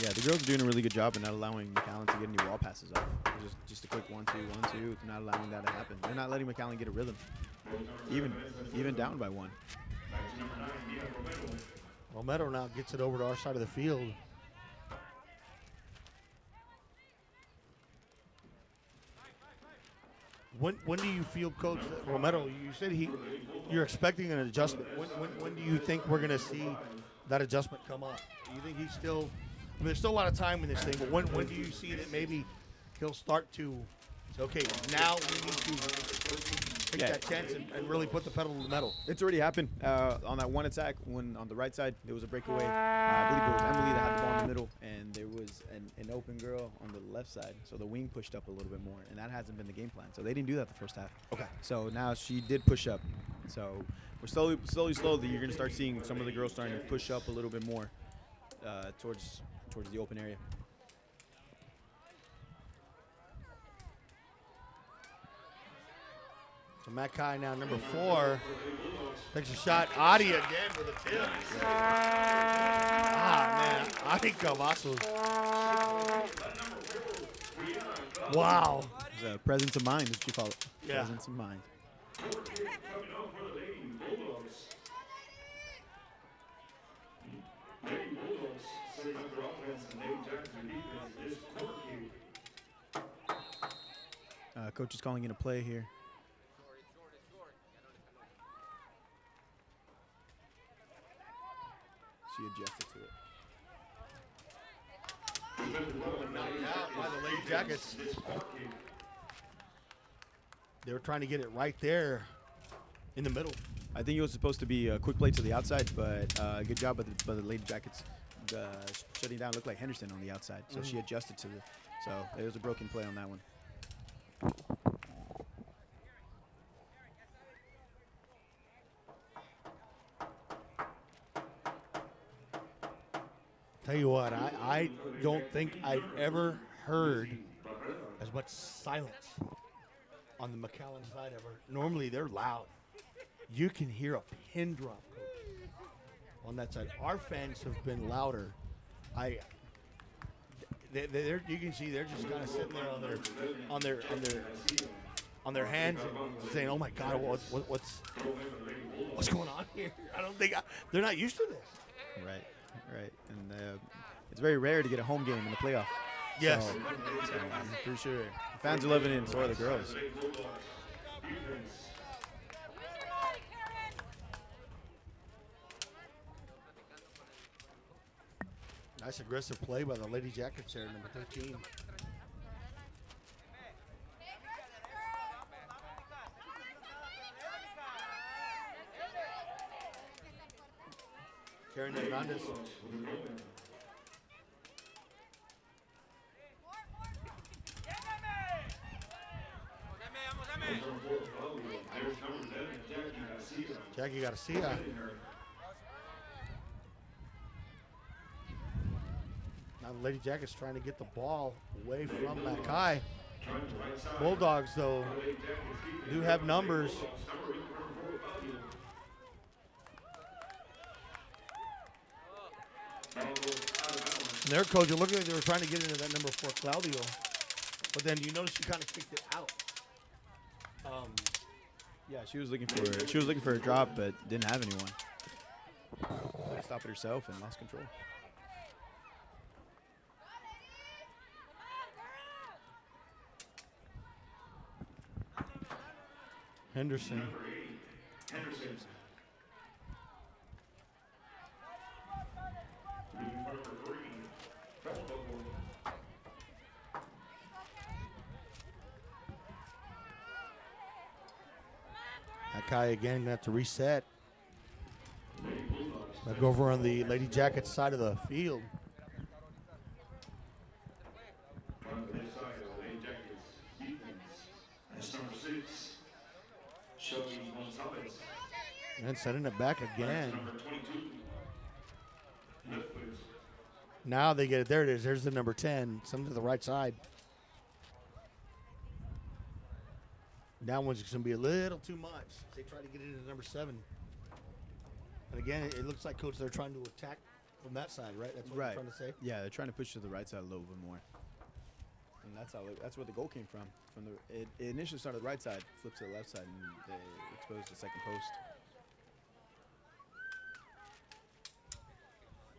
Yeah, the girls are doing a really good job of not allowing McAllen to get any wall passes off. Just a quick 1-2, 1-2, not allowing that to happen. They're not letting McAllen get a rhythm, even down by 1. Romero now gets it over to our side of the field. When do you feel, Coach, that Romero, you said you're expecting an adjustment. When do you think we're going to see that adjustment come up? Do you think he's still – I mean, there's still a lot of time in this thing, but when do you see that maybe he'll start to say, okay, now we need to take that chance and really put the pedal to the metal? It's already happened on that one attack. When on the right side there was a breakaway. I believe it was Emily that had the ball in the middle, and there was an open girl on the left side. So the wing pushed up a little bit more, and that hasn't been the game plan. So they didn't do that the first half. Okay. So now she did push up. So we're slowly, you're going to start seeing some of the girls starting to push up a little bit more towards the open area. So Mackay now number 4. Takes a shot. Adi again with a tip. Man. Adi Cavazos. Wow. It's a presence of mind, is what you call it. Yeah. Presence of mind. Coach is calling in a play here. She adjusted to it. Knocked out by the Lady Jackets. They were trying to get it right there in the middle. I think it was supposed to be a quick play to the outside, but good job by the Lady Jackets shutting down. Looked like Henderson on the outside, so she adjusted to it. So it was a broken play on that one. Tell you what, I don't think I've ever heard as much silence on the McAllen side ever. Normally they're loud. You can hear a pin drop on that side. Our fans have been louder. You can see they're just kind of sitting there on their hands and saying, "Oh my God, what's going on here?" I don't think they're not used to this. Right. And it's very rare to get a home game in the playoff. Yes. So I'm pretty sure the fans are loving it, and so are the girls. Nice aggressive play by the Lady Jackets there, number 13. Karen Hernandez. Jackie Garcia. Now the Lady Jackets trying to get the ball away from Mackay. Bulldogs, though, do have numbers. And their coach, it looked like they were trying to get into that number 4, Claudio. But then you notice she kind of kicked it out. Yeah, she was looking for a drop, but didn't have anyone. She stopped it herself and lost control. Henderson. Mackay again gonna have to reset. Back over on the Lady Jackets side of the field. And sending it back again. Now they get it. There it is. There's the number 10. Some to the right side. That one's going to be a little too much. They try to get into number 7. And again, it looks like, Coach, they're trying to attack from that side, right? That's what you're trying to say? Yeah, they're trying to push to the right side a little bit more. And that's where the goal came from. It initially started the right side, flipped to the left side, and they exposed the second post.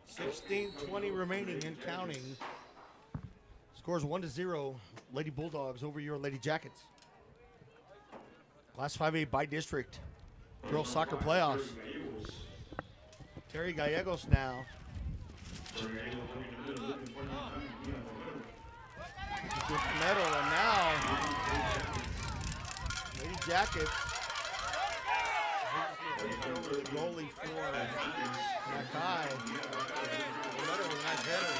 16:20 remaining and counting. Scores 1-0. Lady Bulldogs over your Lady Jackets. Class 5A by district. Girls soccer playoffs. Terry Gallegos now. Medal, and now Lady Jackets. The goalie for Mackay. Medal was not better.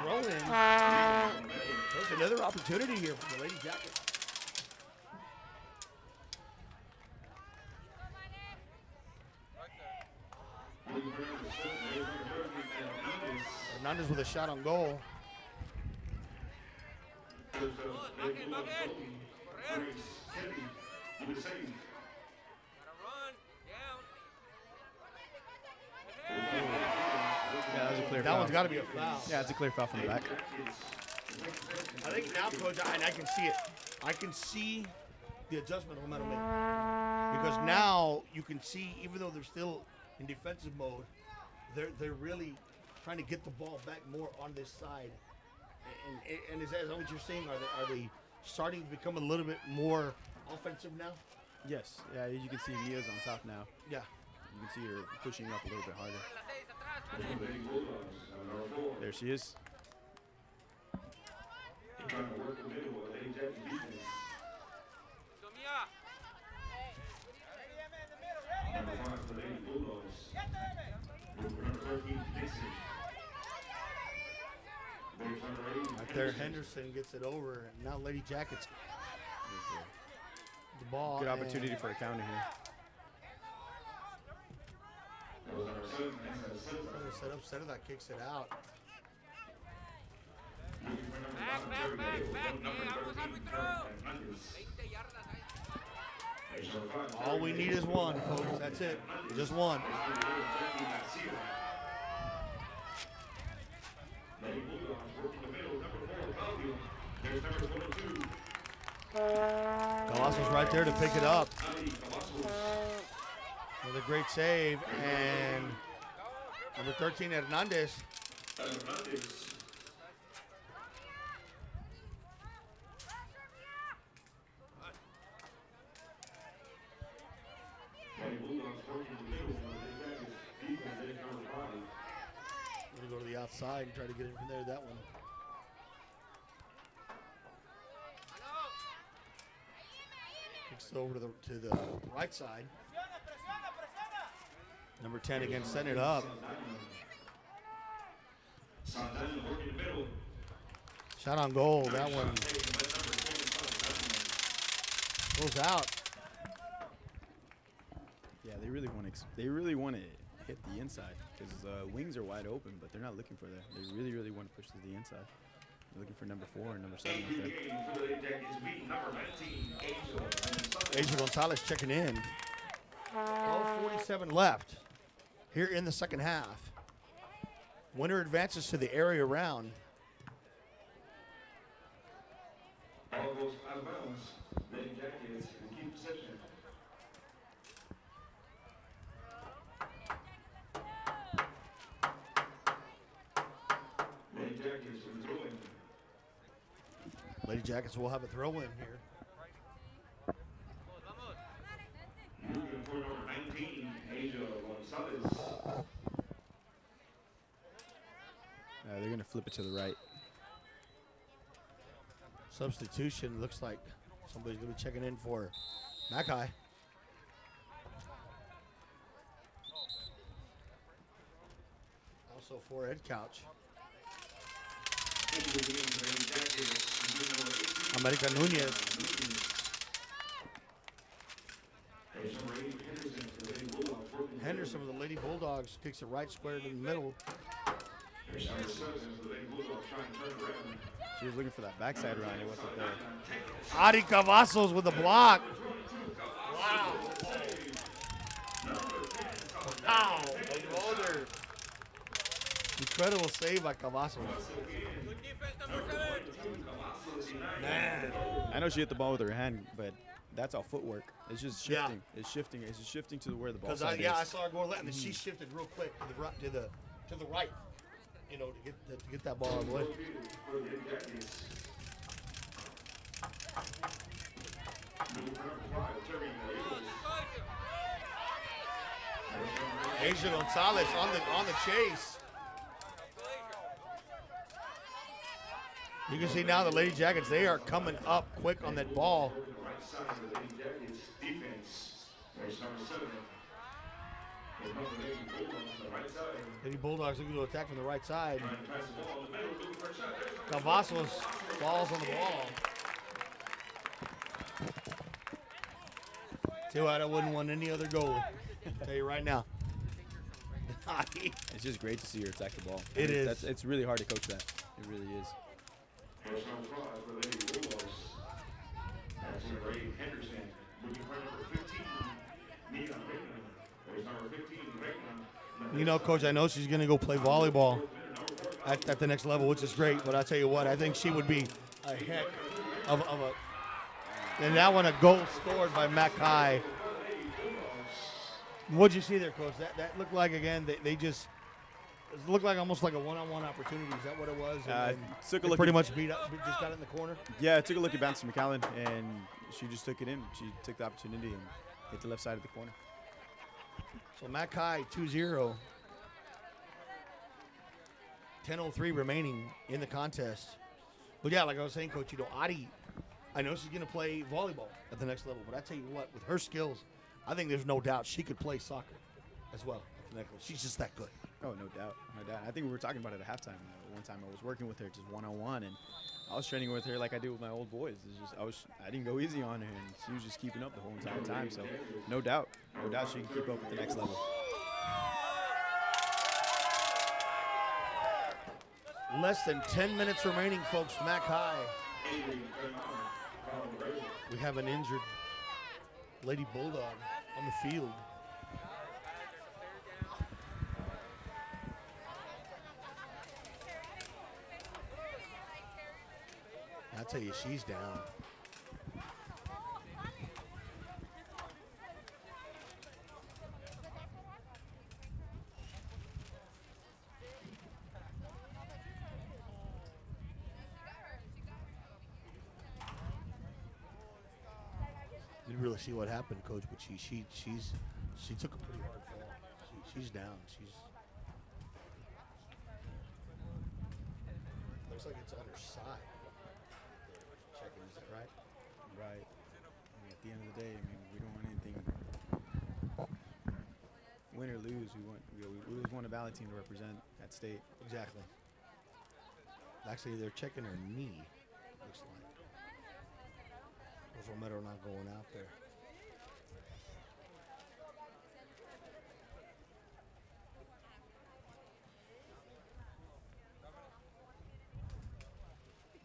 Throw in. There's another opportunity here for the Lady Jackets. Hernandez with a shot on goal. Yeah, that was a clear That foul. one's got to be a foul. Yeah, it's a clear foul from the back. I think now, Coach, and I can see it. I can see the adjustment momentum make. Because now you can see, even though they're still in defensive mode, they're really trying to get the ball back more on this side. And is that what you're saying? Are they starting to become a little bit more offensive now? Yes. Yeah, you can see Mia's on top now. Yeah. You can see her pushing up a little bit harder. There she is. Right there, Henderson gets it over, and now Lady Jackets the ball. Good opportunity for a counter here. Set up, center that kicks it out. All we need is one, folks. That's it. Just one. Colossus right there to pick it up. With a great save, and number 13, Hernandez. Gonna go to the outside and try to get it from there. That one. Kicks it over to the right side. Number 10 again, setting it up. Shot on goal. That one goes out. Yeah, they really want to hit the inside because wings are wide open, but they're not looking for that. They really want to push to the inside. They're looking for number 4 and number 7 up there. Angel Gonzalez checking in. 12:47 left here in the second half. Winner advances to the area round. All goes out of bounds. Lady Jackets keep possession. Lady Jackets throwing. Lady Jackets will have a throw in here. Moving for number 19, Asia Gonzalez. They're going to flip it to the right. Substitution looks like somebody's going to be checking in for McAllen. Also for Edcouch. America Nunez. Henderson with the Lady Bulldogs kicks it right square to the middle. She was looking for that backside run. It wasn't there. Adi Cavazos with the block. Wow. Wow. Another incredible save by Cavazos. Man. I know she hit the ball with her hand, but that's all footwork. It's just shifting. Yeah. It's shifting. It's just shifting to where the ball Because side is. I saw her go left, and then she shifted real quick to the right. You know, to get that ball out of the way. Asia Gonzalez on the chase. You can see now the Lady Jackets, they are coming up quick on that ball. Lady Bulldogs looking to attack from the right side. Cavazos falls on the ball. Tell you what, I wouldn't want any other goalie. Tell you right now. Adi. It's just great to see her attack the ball. It is. It's really hard to coach that. It really is. First number 5 for the Lady Bulldogs. That's number 8, Henderson. Moving for number 15, Nina Reina. There's number 15, Reina. You know, Coach, I know she's going to go play volleyball at the next level, which is great. But I tell you what, I think she would be a heck of a. And that one, a goal scored by McAllen. What'd you see there, Coach? That looked like, again, they just it looked like almost like a one-on-one opportunity. Is that what it was? And Took a they look. pretty much just got it in the corner. Yeah, I took a look at Bouncer McAllen, and she just took it in. She took the opportunity and hit the left side of the corner. So McAllen 2-0. 10:03 remaining in the contest. But yeah, like I was saying, Coach, you know, Adi, I know she's going to play volleyball at the next level. But I tell you what, with her skills, I think there's no doubt she could play soccer as well at the next level. She's just that good. Oh, no doubt, no doubt. I think we were talking about it at halftime. One time I was working with her just one-on-one, and I was training with her like I do with my old boys. It's just I didn't go easy on her, and she was just keeping up the whole entire time. So no doubt she can keep up at the next level. Less than 10 minutes remaining, folks. McAllen. We have an injured Lady Bulldog on the field. I tell you, she's down. Didn't really see what happened, Coach, but she took a pretty hard fall. She's down. Looks like it's on her side. Checking, is that right? Right. I mean, at the end of the day, I mean, we don't want anything. Win or lose, we always want a Valley team to represent that state. Exactly. Actually, they're checking her knee, looks like. Those Romero not going out there.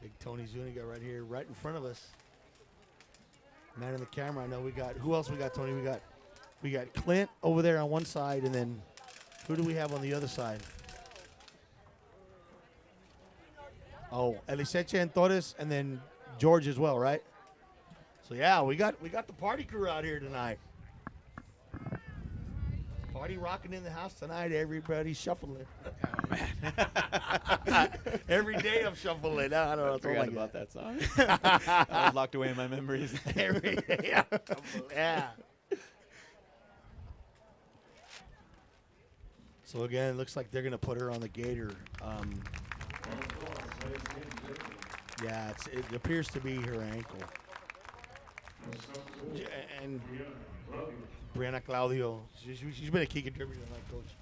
Big Tony Zuniga right here, right in front of us. Man in the camera. I know we got. Who else we got, Tony? We got Clint over there on one side, and then who do we have on the other side? Oh, Eliseche and Torres, and then George as well, right? So yeah, we got the party crew out here tonight. Party rocking in the house tonight. Everybody shuffling. Oh, man. Every day I'm shuffling. I don't know. I forgot about that song. I was locked away in my memories. Every day. Yeah. So again, it looks like they're gonna put her on the gator. Yeah, it appears to be her ankle. And Brianna Claudio, she's been a key contributor tonight, Coach,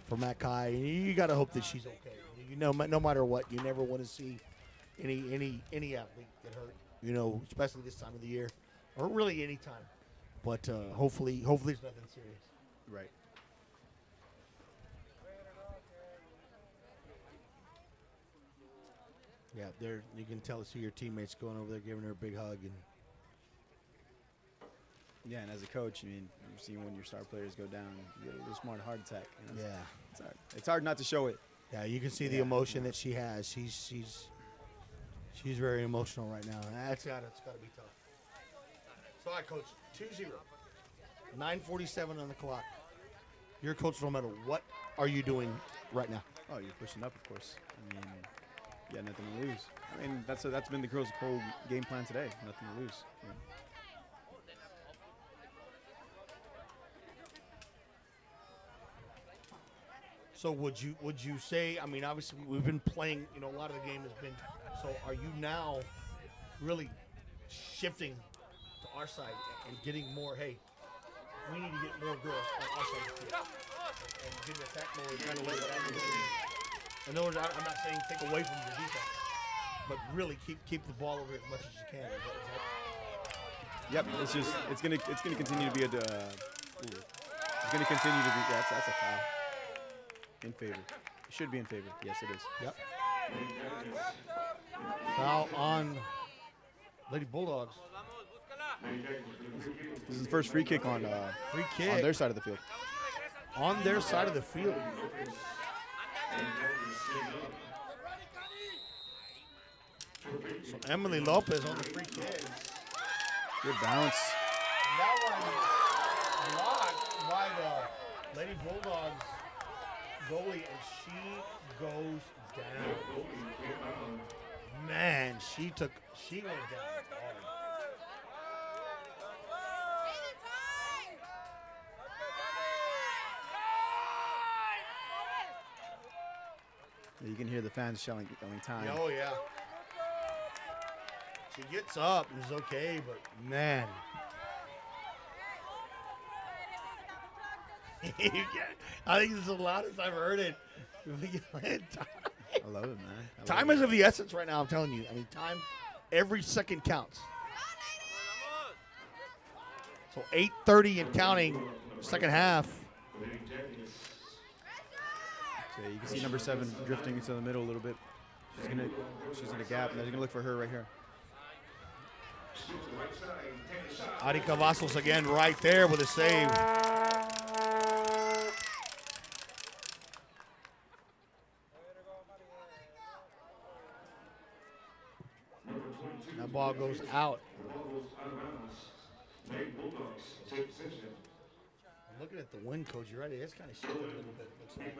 for McAllen. You got to hope that she's okay. You know, no matter what, you never want to see any athlete get hurt. You know, especially this time of the year, or really any time. But hopefully it's nothing serious. Right. Yeah, you can see your teammates going over there, giving her a big hug, and yeah, and as a coach, I mean, you've seen when your star players go down, you get a little smart heart attack. You know? yeah, It's hard. It's hard not to show it. yeah, you can see the emotion that she has. She's very emotional right now. It's gotta be tough. So, all right, Coach, 2-0, 9:47 on the clock. You're Coach Romero. What are you doing right now? Oh, you're pushing up, of course. I mean, you got nothing to lose. I mean, that's been the girls' whole game plan today. Nothing to lose. You know? So would you say? I mean, obviously we've been playing. You know, a lot of the game has been. So are you now really shifting to our side and getting more? Hey, we need to get more girls on our side of the field and get the attack more. Kind of like in other words, I'm not saying take away from your defense, but really keep the ball over as much as you can. Is that Yep. It's gonna continue to be a. It's gonna continue to be. That's a foul. In favor. It should be in favor. Yes, it is. Yep. Foul on Lady Bulldogs. This is the first free kick on Free kick on their side of the field. on their side of the field. So Emily Lopez on the free kick. Good bounce. That one blocked by the Lady Bulldogs goalie, and she goes down. Man, she went down hard. You can hear the fans yelling time. Oh, yeah. She gets up and is okay, but man. I think this is the loudest I've heard it. I love it, man. Time is of the essence right now, I'm telling you. I mean, time, every second counts. So 8:30 and counting, second half. So you can see number 7 drifting into the middle a little bit. She's in the gap, and they're gonna look for her right here. Adi Cavazos again right there with a save. That ball goes out. I'm looking at the wind, coach. You're right. It's kind of shifted a little bit. Looks like.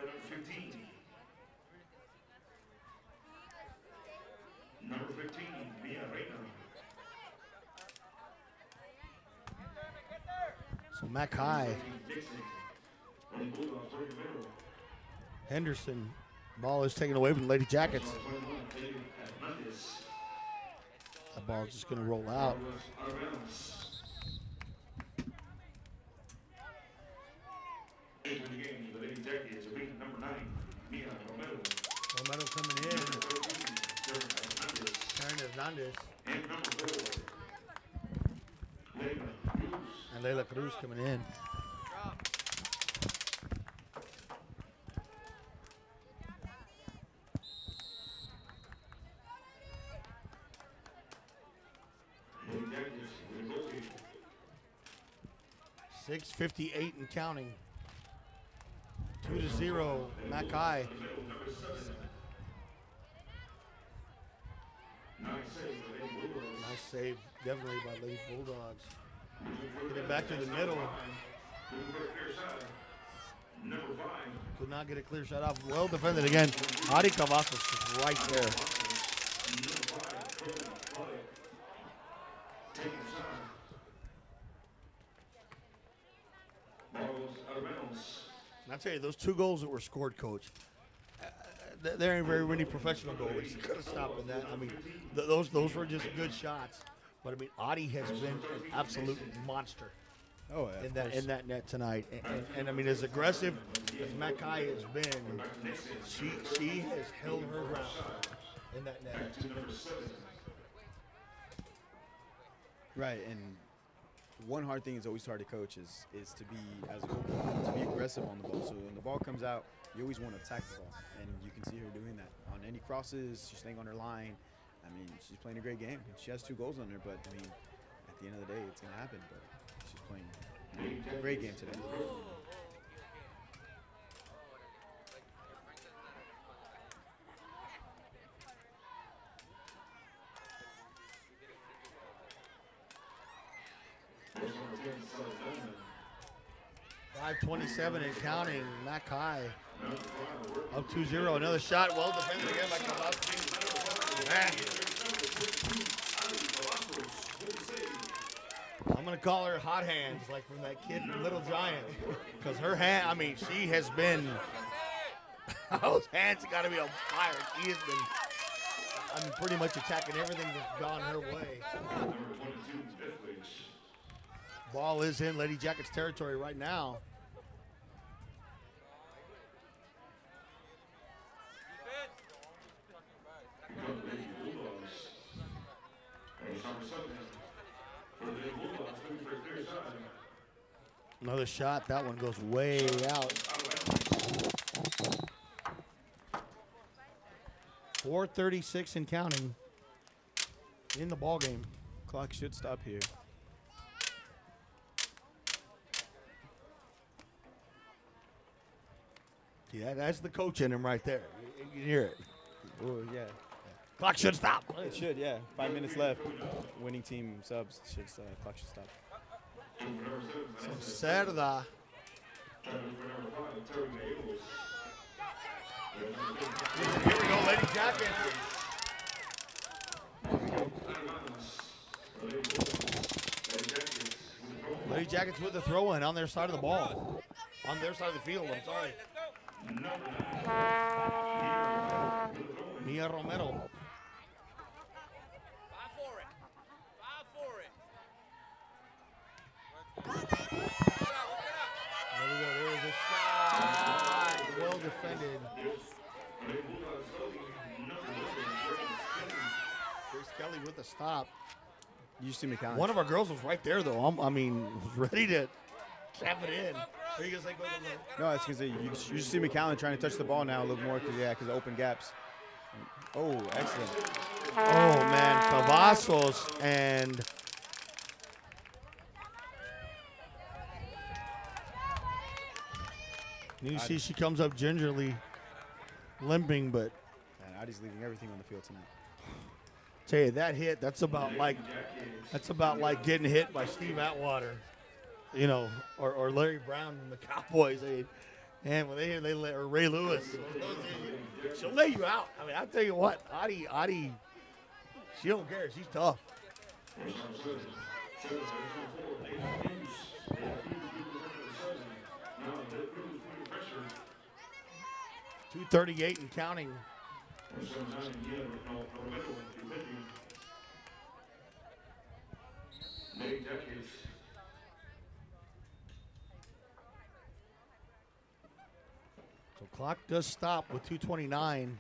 Number 15, Mia Reina. So Mackay, Henderson, ball is taken away from the Lady Jackets. That ball is just going to roll out. Into the game, the Lady Jackets, number 9, Mia Romero. Romero coming in. Karen Hernandez. And number 4, Leila Cruz. And Leila Cruz coming in. Lady Jackets, with a goalie. 6:58 and counting. 2-0, Mackay. Nice save, definitely by Lady Bulldogs. Get it back to the middle. Could not get a clear shot off. Well defended again. Adi Cavazos is right there. And I'll tell you, those 2 goals that were scored, Coach, there ain't very many professional goalies could have stopped that. I mean, those were just good shots. But I mean, Adi has been an absolute monster. Oh, yeah, in that net tonight, and I mean, as aggressive as Mackay has been, she has held her ground in that net. Right, and one hard thing is always hard to coach is to be as a goalkeeper, to be aggressive on the ball. So when the ball comes out, you always want to attack the ball, and you can see her doing that on any crosses. She's staying on her line. I mean, she's playing a great game. She has 2 goals on her, but I mean, at the end of the day, it's gonna happen. But she's playing a great game today. .527 and counting. Mackay up 2-0. Another shot, well defended again by Cavazos. Man. I'm gonna call her hot hands, like from that kid from Little Giant, because her hand. I mean, she has been. Those hands have got to be on fire. She has been. I mean, pretty much attacking everything that's gone her way. Ball is in Lady Jackets territory right now. Another shot. That one goes way out. 4:36 and counting in the ball game. Clock should stop here. Yeah, that's the coach in him right there. You can hear it. Oh, yeah. Clock should stop. It should, yeah. 5 minutes left. Winning team subs. Clock should stop. Cerda. Here we go, Lady Jackets. Lady Jackets with the throw-in on their side of the ball. On their side of the field, I'm sorry. Mia Romero. There we go. There is a shot. Well defended. Grace Kelly with the stop. You see McAllen. One of our girls was right there, though. I mean, was ready to trap it in. Are you going to say go? No, it's because you see McAllen trying to touch the ball now a little more because of open gaps. Oh, excellent. Oh, man. Cavazos and you see she comes up gingerly, limping, but And Adi's leaving everything on the field tonight. tell you that hit, that's about like getting hit by Steve Atwater, you know, or Larry Brown and the Cowboys. And when they let or Ray Lewis, she'll lay you out. I mean, I tell you what, Adi, she don't care. She's tough. 2:38 and counting. So clock does stop with 2:29.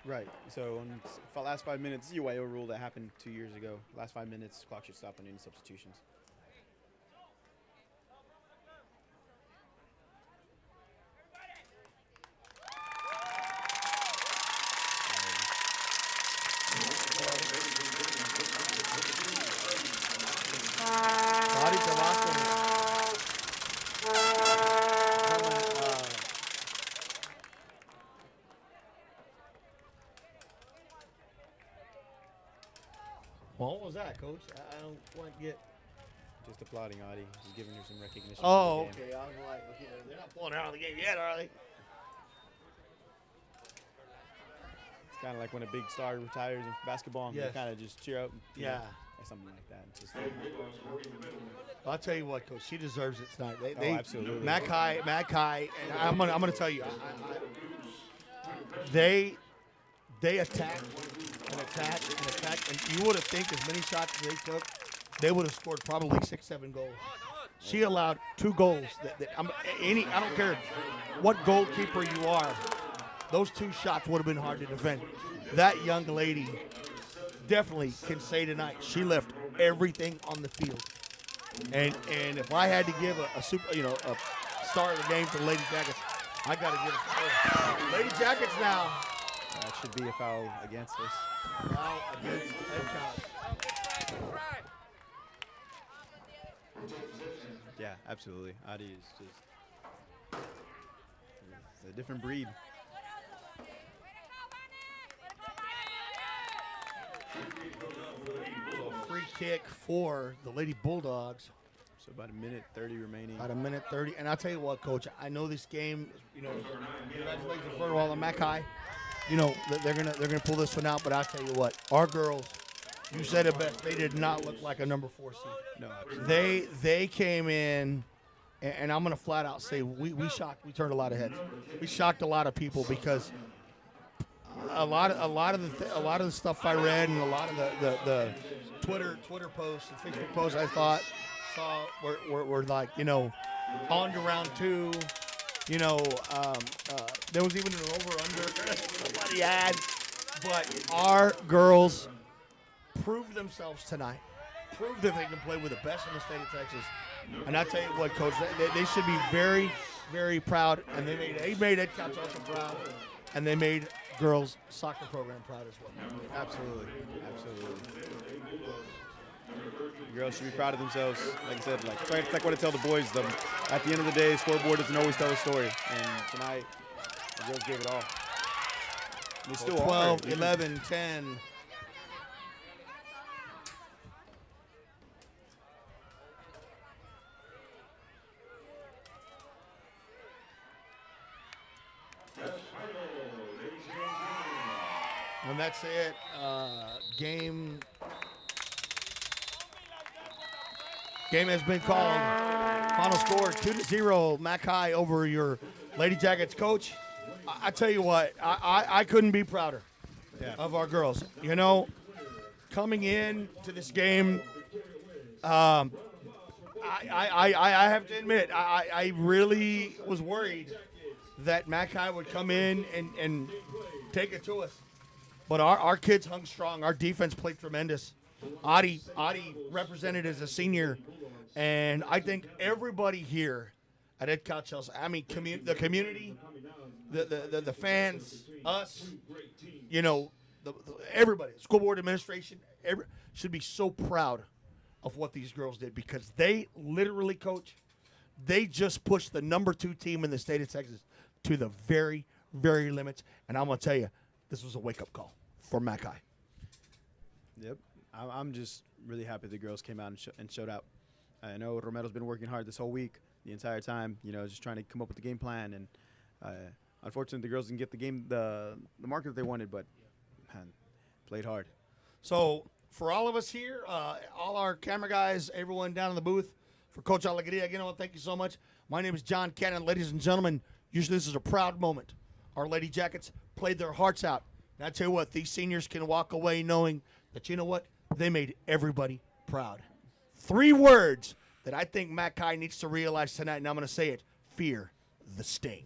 Right. So on the last 5 minutes, the UIO rule that happened 2 years ago. Last 5 minutes, clock should stop on any substitutions. Adi Cavazos. Well, what was that, Coach? I don't quite get. Just applauding Adi. He's giving her some recognition. Oh, for the game. okay. I was like, okay, they're not pulling her out of the game yet, are they? It's kind of like when a big star retires in basketball and Yes. they kind of just cheer up. you Yeah. know, or something like that. It's just, I'll tell you what, Coach. She deserves it tonight. Absolutely. Mackay, and I'm gonna tell you, they attacked and attacked, and you would have think as many shots as they took, they would have scored probably 6-7 goals. She allowed 2 goals. I don't care what goalkeeper you are, those 2 shots would have been hard to defend. That young lady definitely can say tonight she left everything on the field. And if I had to give a star of the game to the Lady Jackets, I got to give it to her. Lady Jackets now. that should be a foul against us. Now against Edcouch. Yeah, absolutely. Adi is just a different breed. So a free kick for the Lady Bulldogs. So about a minute 30 remaining. About a minute 30. And I'll tell you what, Coach, I know this game, congratulations first of all on Mackay. They're gonna pull this one out, but I'll tell you what, our girls, you said it best, they did not look like a number 4 seed. No, absolutely. They came in, and I'm gonna flat out say we turned a lot of heads. We shocked a lot of people because a lot of the stuff I read and a lot of the Twitter posts and Facebook posts I saw were like, on to round 2. There was even an over-under somebody had. But our girls proved themselves tonight. Proved that they can play with the best in the state of Texas. And I tell you what, Coach, they should be very, very proud. And they made Edcouch-Elsa proud. And they made girls soccer program proud as well. Absolutely. The girls should be proud of themselves. Like I said, it's like what I tell the boys. At the end of the day, scoreboard doesn't always tell a story. And tonight, the girls gave it all. They still 12, are. 11, 10. And that's it. Game has been called. Final score 2-0. Mac High over your Lady Jackets. Coach, I tell you what, I couldn't be prouder of our girls. You know, coming in to this game, I have to admit, I really was worried that Mac High would come in and take it to us. But our kids hung strong. Our defense played tremendous. Adi represented as a senior. And I think everybody here at Edcouch-Elsa, I mean, the community, the fans, us, you know, everybody, school board administration, should be so proud of what these girls did because they literally, Coach, they just pushed the number 2 team in the state of Texas to the very, very limits. And I'm going to tell you, this was a wake-up call for Mac High. Yep. I'm just really happy the girls came out and showed out. I know Romero's been working hard this whole week, the entire time, you know, just trying to come up with the game plan. And unfortunately, the girls didn't get the mark that they wanted, but, man, played hard. So for all of us here, all our camera guys, everyone down in the booth, for Coach Alegria, again, I want to thank you so much. My name is John Cannon. Ladies and gentlemen, usually this is a proud moment. Our Lady Jackets played their hearts out. And I tell you what, these seniors can walk away knowing that, you know what, they made everybody proud. 3 words that I think Mac High needs to realize tonight, and I'm going to say it: fear the sting.